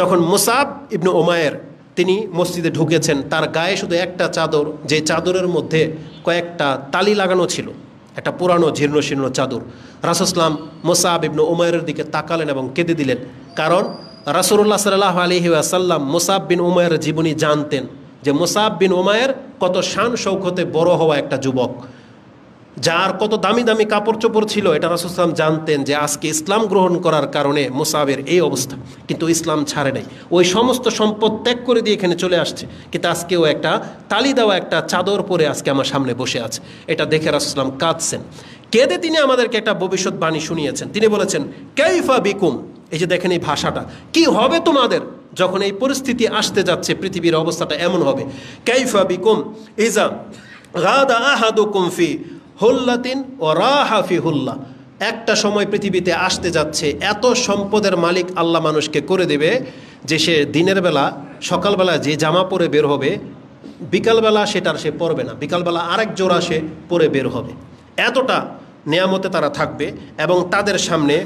A: তখন মুসাব ইবনে উমায়ের তিনি মসজিদে ঢুকেছেন, তার গায়ে শুধু একটা চাদর, যে চাদরের মধ্যে কয়েকটা তালি লাগানো ছিল, একটা পুরানো জীর্ণ শীর্ণ চাদর। রাসূলুল্লাহ মুসাব ইবনে উমায়ের দিকে তাকালেন এবং কেঁদে দিলেন, কারণ রাসূলুল্লাহ সাল্লাল্লাহু আলাইহি ওয়াসাল্লাম মুসাব বিন উমায়ের জীবনী জানতেন, যে মুসাব বিন উমায়ের কত শান শৌকতে বড় হওয়া একটা যুবক, যার কত দামি দামি কাপড় চোপড় ছিল, এটা রাসূলুল্লাহ সাল্লাল্লাহু আলাইহি ওয়াসাল্লাম জানতেন যে আজকে ইসলাম গ্রহণ করার কারণে মুসাবের এই অবস্থা, কিন্তু ইসলাম ছাড়ে নাই, ওই সমস্ত সম্পদ ত্যাগ করে দিয়ে এখানে চলে আসছে, কিন্তু আজকেও একটা তালি দেওয়া একটা চাদর পরে আজকে আমার সামনে বসে আছে। এটা দেখে রাসূলুল্লাহ সাল্লাল্লাহু আলাইহি ওয়াসাল্লাম কাঁদছেন। কেঁদে তিনি আমাদেরকে একটা ভবিষ্যৎবাণী শুনিয়েছেন। তিনি বলেছেন, কাইফা বিকুম, এই যে দেখেন এই ভাষাটা, কি হবে তোমাদের যখন এই পরিস্থিতি আসতে যাচ্ছে, পৃথিবীর অবস্থাটা এমন হবে। কাইফা বিকুম ইজা গাদা আহাদুকুম ফি হুল্লাতিন ও রাহা ফি হুল্লা, একটা সময় পৃথিবীতে আসতে যাচ্ছে, এত সম্পদের মালিক আল্লাহ মানুষকে করে দেবে যে সে দিনের বেলা সকালবেলা যে জামা পরে বের হবে, বিকালবেলা সেটার সে পরবে না, বিকালবেলা আরেক জোড়া সে পরে বের হবে। এতটা নিয়ামতে তারা থাকবে, এবং তাদের সামনে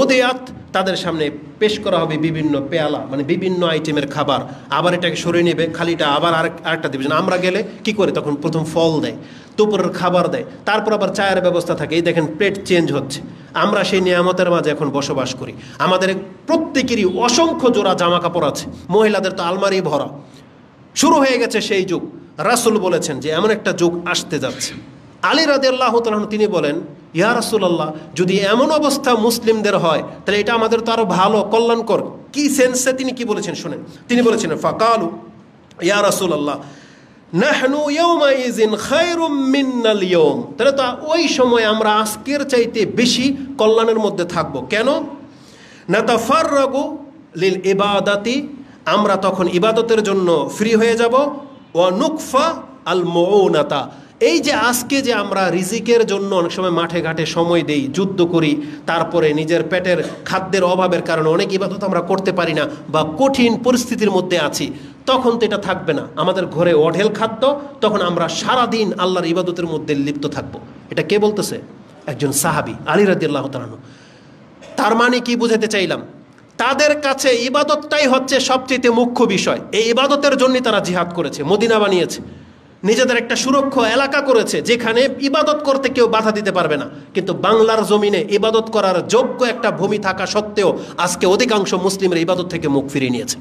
A: ওদেয়াত, তাদের সামনে পেশ করা হবে বিভিন্ন পেয়ালা, মানে বিভিন্ন আইটেমের খাবার, আবার এটাকে সরিয়ে নেবে, খালিটা আবার আরেকটা দেবে। আমরা গেলে কি করে, তখন প্রথম ফল দেয়, দুপুরের খাবার দেয়, তারপর আবার চায়ের ব্যবস্থা থাকে। এই দেখেন প্লেট চেঞ্জ হচ্ছে। আমরা সেই নিয়ামতের মাঝে এখন বসবাস করি। আমাদের প্রত্যেকেরই অসংখ্য জোড়া জামা কাপড় আছে, মহিলাদের তো আলমারি ভরা। শুরু হয়ে গেছে সেই যুগ। রাসূল বলেছেন যে এমন একটা যুগ আসতে যাচ্ছে। আলী রাদিয়াল্লাহু তাআলা আনহু তিনি বলেন, ইয়া রাসূলুল্লাহ, যদি এমন অবস্থা মুসলিমদের হয় তাহলে এটা আমাদের তো আরো ভালো, কল্যাণকর। কি সেন্সে তিনি কি বলেছেন শুনেন। তিনি বলেছেন, ফাকালু ইয়া রাসূলুল্লাহ নাহনু ইয়াউমাইযিন খায়রুম মিনাল ইয়াউম, তাহলে তো ওই সময় আমরা আজকের চাইতে বেশি কল্যাণের মধ্যে থাকব। কেন? নাতাফাররাগু লিল ইবাদাতি, আমরা তখন ইবাদতের জন্য ফ্রি হয়ে যাব। ওয়া নুকফা আল মুউনাতা, এই যে আজকে যে আমরা রিজিকের জন্য অনেক সময় মাঠে ঘাটে সময় দেই, যুদ্ধ করি, তারপরে নিজের পেটের খাদ্যের অভাবের কারণে অনেক ইবাদত আমরা করতে পারি না, বা কঠিন পরিস্থিতির মধ্যে আছি, তখন তো এটা থাকবে না। আমাদের ঘরে অঢেল খাদ্য, তখন আমরা সারাদিন আল্লাহর ইবাদতের মধ্যে লিপ্ত থাকবো। এটা কে বলতেছে? একজন সাহাবী, আলী রাদিয়াল্লাহু তাআলা আনহু। তার মানে কি বুঝাতে চাইলাম? তাদের কাছে ইবাদতটাই হচ্ছে সবচেয়ে মুখ্য বিষয়। এই ইবাদতের জন্যই তারা জিহাদ করেছে, মদিনা বানিয়েছে, নিজেদের একটা সুরক্ষা এলাকা করেছে, যেখানে ইবাদত করতে কেউ বাধা দিতে পারবে না। কিন্তু বাংলার জমিনে ইবাদত করার যোগ্য একটা ভূমি থাকা সত্ত্বেও আজকে অধিকাংশ মুসলিমের ইবাদত থেকে মুখ ফিরিয়ে নিয়েছে।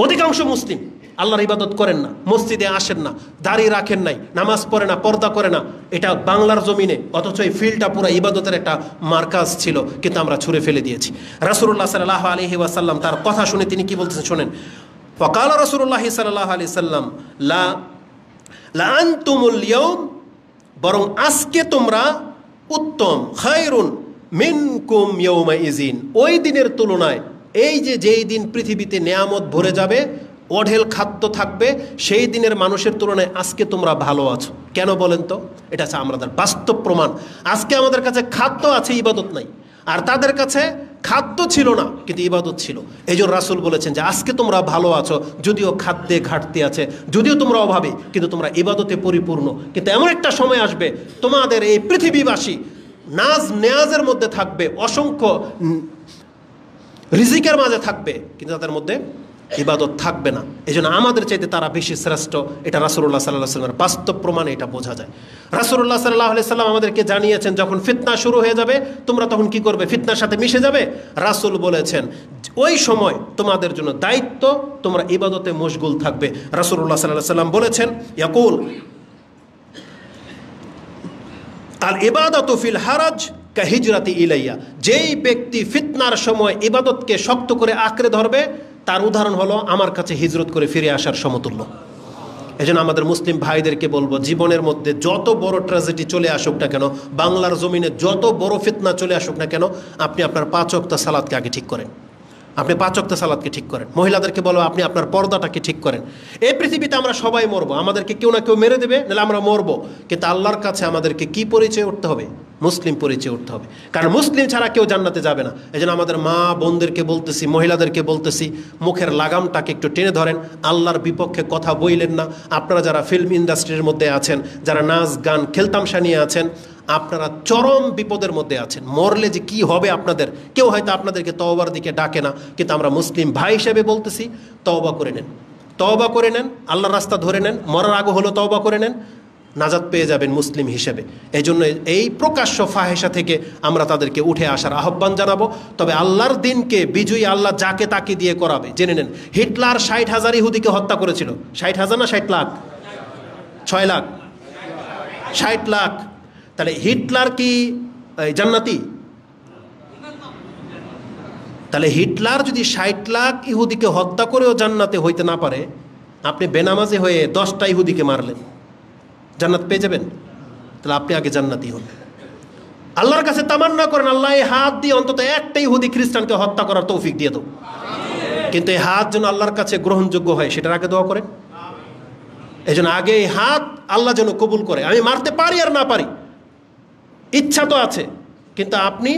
A: অধিকাংশ মুসলিম আল্লাহর ইবাদত করেন না, মসজিদে আসেন না, দাড়ি রাখেন নাই, নামাজ পড়ে না, পর্দা করে না, এটা বাংলার জমিনে। অথচ এই ফিল্ডটা পুরো ইবাদতের একটা মার্কাজ ছিল, কিন্তু আমরা ছুঁড়ে ফেলে দিয়েছি। রাসূলুল্লাহ সাল্লাল্লাহু আলাইহি ওয়াসাল্লাম তার কথা শুনে তিনি কি বলতেছেন শোনেন। ফাকালা রাসূলুল্লাহ সাল্লাল্লাহু আলাইহি ওয়াসাল্লাম লা আনতুমুল ইয়াউম, বরং আজকে তোমরা উত্তম, খায়রুন মিনকুম ইয়াউমাইযিন, ওই দিনের তুলনায়, এই যে যেই দিন পৃথিবীতে নেয়ামত ভরে যাবে, অঢেল খাদ্য থাকবে, সেই দিনের মানুষের তুলনায় আজকে তোমরা ভালো আছো। কেন বলেন তো? এটা হচ্ছে আমাদের বাস্তব প্রমাণ। আজকে আমাদের কাছে খাদ্য আছে, ইবাদত নাই। আর তাদের কাছে খাদ্য ছিল না, কিন্তু ইবাদত ছিল। এই জন্য রাসূল বলেছেন যে আজকে তোমরা ভালো আছো, যদিও খাদ্যে ঘাটতি আছে, যদিও তোমরা অভাবী, কিন্তু তোমরা ইবাদতে পরিপূর্ণ। কিন্তু এমন একটা সময় আসবে, তোমাদের এই পৃথিবীবাসী নাজ নেয়াজের মধ্যে থাকবে, অসংখ্য রিজিকের মাঝে থাকবে, কিন্তু তাদের মধ্যে ইবাদত থাকবে না। এই জন্য আমাদের চাইতে তারা বেশি শ্রেষ্ঠ। এটা রাসূলুল্লাহ সাল্লাল্লাহু আলাইহি ওয়াসাল্লামের বাস্তব প্রমাণে এটা বোঝা যায়। রাসূলুল্লাহ সাল্লাল্লাহু আলাইহি ওয়াসাল্লাম আমাদেরকে জানিয়েছেন, যখন ফিতনা শুরু হয়ে যাবে তোমরা তখন কি করবে? ফিতনার সাথে মিশে যাবে। রাসূল বলেছেন ওই সময় তোমাদের জন্য দায়িত্ব, তোমরা ইবাদতে মশগুল থাকবে। রাসূলুল্লাহ সাল্লাল্লাহু আলাইহি ওয়াসাল্লাম বলেছেন, ইয়াকুল আল ইবাদাতু ফিল হারাজ কা হিজরাতি ইলাইয়া, যেই ব্যক্তি ফিতনার সময় ইবাদতকে শক্ত করে আঁকড়ে ধরবে, তার উদাহরণ হলো আমার কাছে হিজরত করে ফিরে আসার সমতুল্য। এজন্য আমাদের মুসলিম ভাইদেরকে বলবো, জীবনের মধ্যে যত বড় ট্র্যাজেডি চলে আসুক না কেন, বাংলার জমিনে যত বড় ফিতনা চলে আসুক না কেন, আপনি আপনার 5 ওয়াক্ত সালাতকে আগে ঠিক করেন। আপনি 5 ওয়াক্ত সালাতকে ঠিক করেন। মহিলাদেরকে বলো আপনি আপনার পর্দাটাকে ঠিক করেন। এই পৃথিবীতে আমরা সবাই মরবো, আমাদেরকে কেউ না কেউ মেরে দেবে, নাহলে আমরা মরবো, কিন্তু আল্লাহর কাছে আমাদেরকে কি পরিচয় উঠতে হবে? মুসলিম পরিচয় উঠতে হবে, কারণ মুসলিম ছাড়া কেউ জান্নাতে যাবে না। এই জন্য আমাদের মা বোনদেরকে বলতেছি, মহিলাদেরকে বলতেছি, মুখের লাগামটাকে একটু টেনে ধরেন, আল্লাহর বিপক্ষে কথা বইলেন না। আপনারা যারা ফিল্ম ইন্ডাস্ট্রির মধ্যে আছেন, যারা নাচ গান খেলতামশা নিয়ে আছেন, আপনারা চরম বিপদের মধ্যে আছেন। মরলে যে কি হবে আপনাদের, কেউ হয়তো আপনাদেরকে তওবার দিকে ডাকে না, কিন্তু আমরা মুসলিম ভাই হিসেবে বলতেছি, তওবা করে নেন, তওবা করে নেন, আল্লাহর রাস্তা ধরে নেন। মরার আগে হলো তওবা করে নেন, নাজাত পেয়ে যাবেন মুসলিম হিসেবে। এই জন্য এই প্রকাশ্য ফাহেসা থেকে আমরা তাদেরকে উঠে আসার আহ্বান জানাবো। তবে আল্লাহর দিনকে বিজয়ী আল্লাহ যাকে তাকে দিয়ে করাবে। জেনে নেন, হিটলার 60,000 ইহুদিকে হত্যা করেছিল। 60,000 না 60 লাখ? 6 লাখ, 60 লাখ। তাহলে হিটলার কি জান্নাতি? তাহলে হিটলার যদি 60 লাখ ইহুদিকে হত্যা করেও জান্নাতে হইতে না পারে, আপনি বেনামাজি হয়ে 10টা ইহুদিকে মারলেন, জান্নাত পেয়ে যাবেন? তাহলে আপনি আগে জান্নাতি হন। আল্লাহর কাছে তামান্না করেন, আল্লাহ এই হাত দিয়ে অন্তত একটা ইহুদি খ্রিস্টানকে হত্যা করার তৌফিক দিয়ে দাও। কিন্তু এই হাত যেন আল্লাহর কাছে গ্রহণযোগ্য হয়, সেটার আগে দোয়া করেন। এই জন্য আগে এই হাত আল্লাহ যেন কবুল করে। আমি মারতে পারি আর না পারি, ইচ্ছা তো আছে, কিন্তু আপনি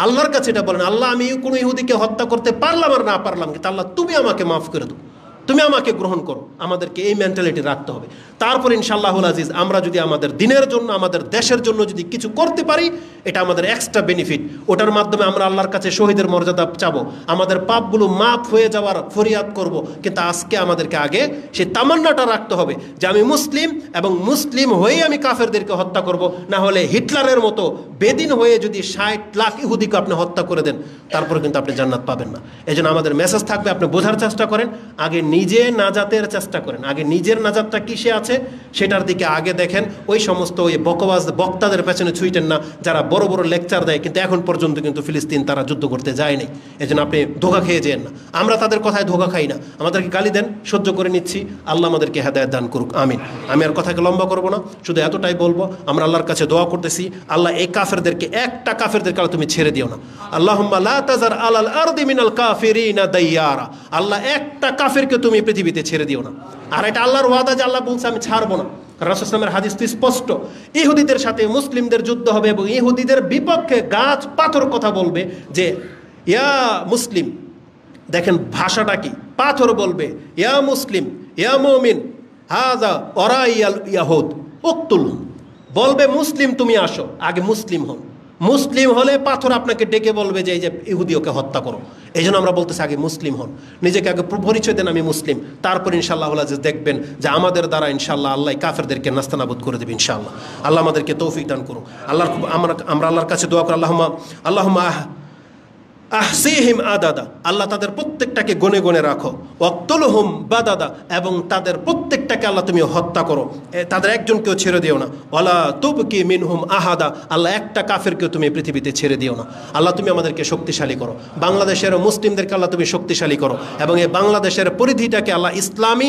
A: আল্লাহর কাছে এটা বলেন, আল্লাহ আমি কোনো ইহুদিকে হত্যা করতে পারলাম আর না পারলাম, কিন্তু আল্লাহ তুমি আমাকে মাফ করে দাও, তুমি আমাকে গ্রহণ করো। আমাদেরকে এই মেন্টালিটি রাখতে হবে। তারপর ইনশাআল্লাহুল আজিজ আমরা যদি আমাদের দিনের জন্য, আমাদের দেশের জন্য যদি কিছু করতে পারি, এটা আমাদের এক্সট্রা বেনিফিট। ওটার মাধ্যমে আমরা আল্লাহর কাছে শহীদের মর্যাদা চাবো, আমাদের পাপগুলো মাফ হয়ে যাওয়ার ফরিয়াদ করব। কিন্তু আজকে আমাদেরকে আগে সেই তামান্নাটা রাখতে হবে যে আমি মুসলিম, এবং মুসলিম হয়ে আমি কাফেরদেরকে হত্যা করব। না হলে হিটলারের মতো বেদিন হয়ে যদি 60 লাখ ইহুদিকে আপনি হত্যা করে দেন, তারপরে কিন্তু আপনি জান্নাত পাবেন না। এই জন্য আমাদের মেসেজ থাকবে, আপনি বোঝার চেষ্টা করেন, আগে নিজে নাজাতের চেষ্টা করেন। আগে নিজের নাজাতটা কিসে আছে সেটার দিকে আগে দেখেন। ওই সমস্ত ওই বকবাজ বক্তাদের পেছনে ছুইটেন না, যারা বড় বড় লেকচার দেয়, কিন্তু এখন পর্যন্ত কিন্তু ফিলিস্তিন তারা যুদ্ধ করতে যায়নি। এই জন্য আপনি ধোঁকা খেয়ে যেন না। আমরা তাদের কথায় ধোঁকা খাই না, আমাদেরকে গালি দেন, সহ্য করে নিচ্ছি। আল্লাহ আমাদেরকে হেদায়েত দান করুক, আমিন। আমি আর কথাকে লম্বা করবো না, শুধু এতটাই বলবো, আমরা আল্লাহর কাছে দোয়া করতেছি, আল্লাহ এই কাফেরদেরকে, একটা কাফেরদেরকে আল্লাহ তুমি ছেড়ে দিও না। আল্লাহুম্মা লা তাজার আলাল আরদি মিনাল কাফিরিনা দাইয়ারা। আল্লাহ একটা কাফেরকে তুমি পৃথিবীতে ছেড়ে দিও না। আর এটা আল্লাহর ওয়াদা যে আল্লাহ বলছে আমি ছাড়বো না। রাসূল সাল্লাল্লাহু আলাইহি হাদিস স্পষ্ট, ইহুদিদের সাথে মুসলিমদের যুদ্ধ হবে এবং ইহুদিদের বিপক্ষে গাছ পাথর কথা বলবে যে ইয়া মুসলিম। দেখেন ভাষাটা কি, পাথর বলবে ইয়া মুসলিম, ইয়া মুমিন, হাযা ওরাইয়াল ইয়াহুদ উকতুলহুম। বলবে মুসলিম তুমি আসো, আগে মুসলিম হন। মুসলিম হলে পাথর আপনাকে ডেকে বলবে যে এই যে ইহুদি ওকে হত্যা করো। এই জন্য আমরা বলতেছি আগে মুসলিম হন, নিজেকে আগে পরিচয় দেন আমি মুসলিম। তারপর ইনশাআল্লাহ দেখবেন যে আমাদের দ্বারা ইনশাআল্লাহ আল্লাহ কাফেরদেরকে নাস্তানাবুদ করে দেবে ইনশাআল্লাহ। আল্লাহ আমাদেরকে তৌফিক দান করুন। আমরা আল্লাহর কাছে দোয়া করি, আল্লাহুম্মা আহসিহিম আদাদা। আল্লাহ তাদের প্রত্যেকটাকে গনে গনে রাখো। ওয়াক্তুলহুম বাদাদা, এবং তাদের প্রত্যেকটাকে আল্লাহ তুমি হত্যা করো, তাদের একজনকেও ছেড়ে দিও না। ওয়ালা তুবকি মিনহুম আহাদা। আল্লাহ একটা কাফেরকেও তুমি পৃথিবীতে ছেড়ে দিও না। আল্লাহ তুমি আমাদেরকে শক্তিশালী করো, বাংলাদেশের মুসলিমদেরকে আল্লাহ তুমি শক্তিশালী করো, এবং এই বাংলাদেশের পরিধিটাকে আল্লাহ ইসলামী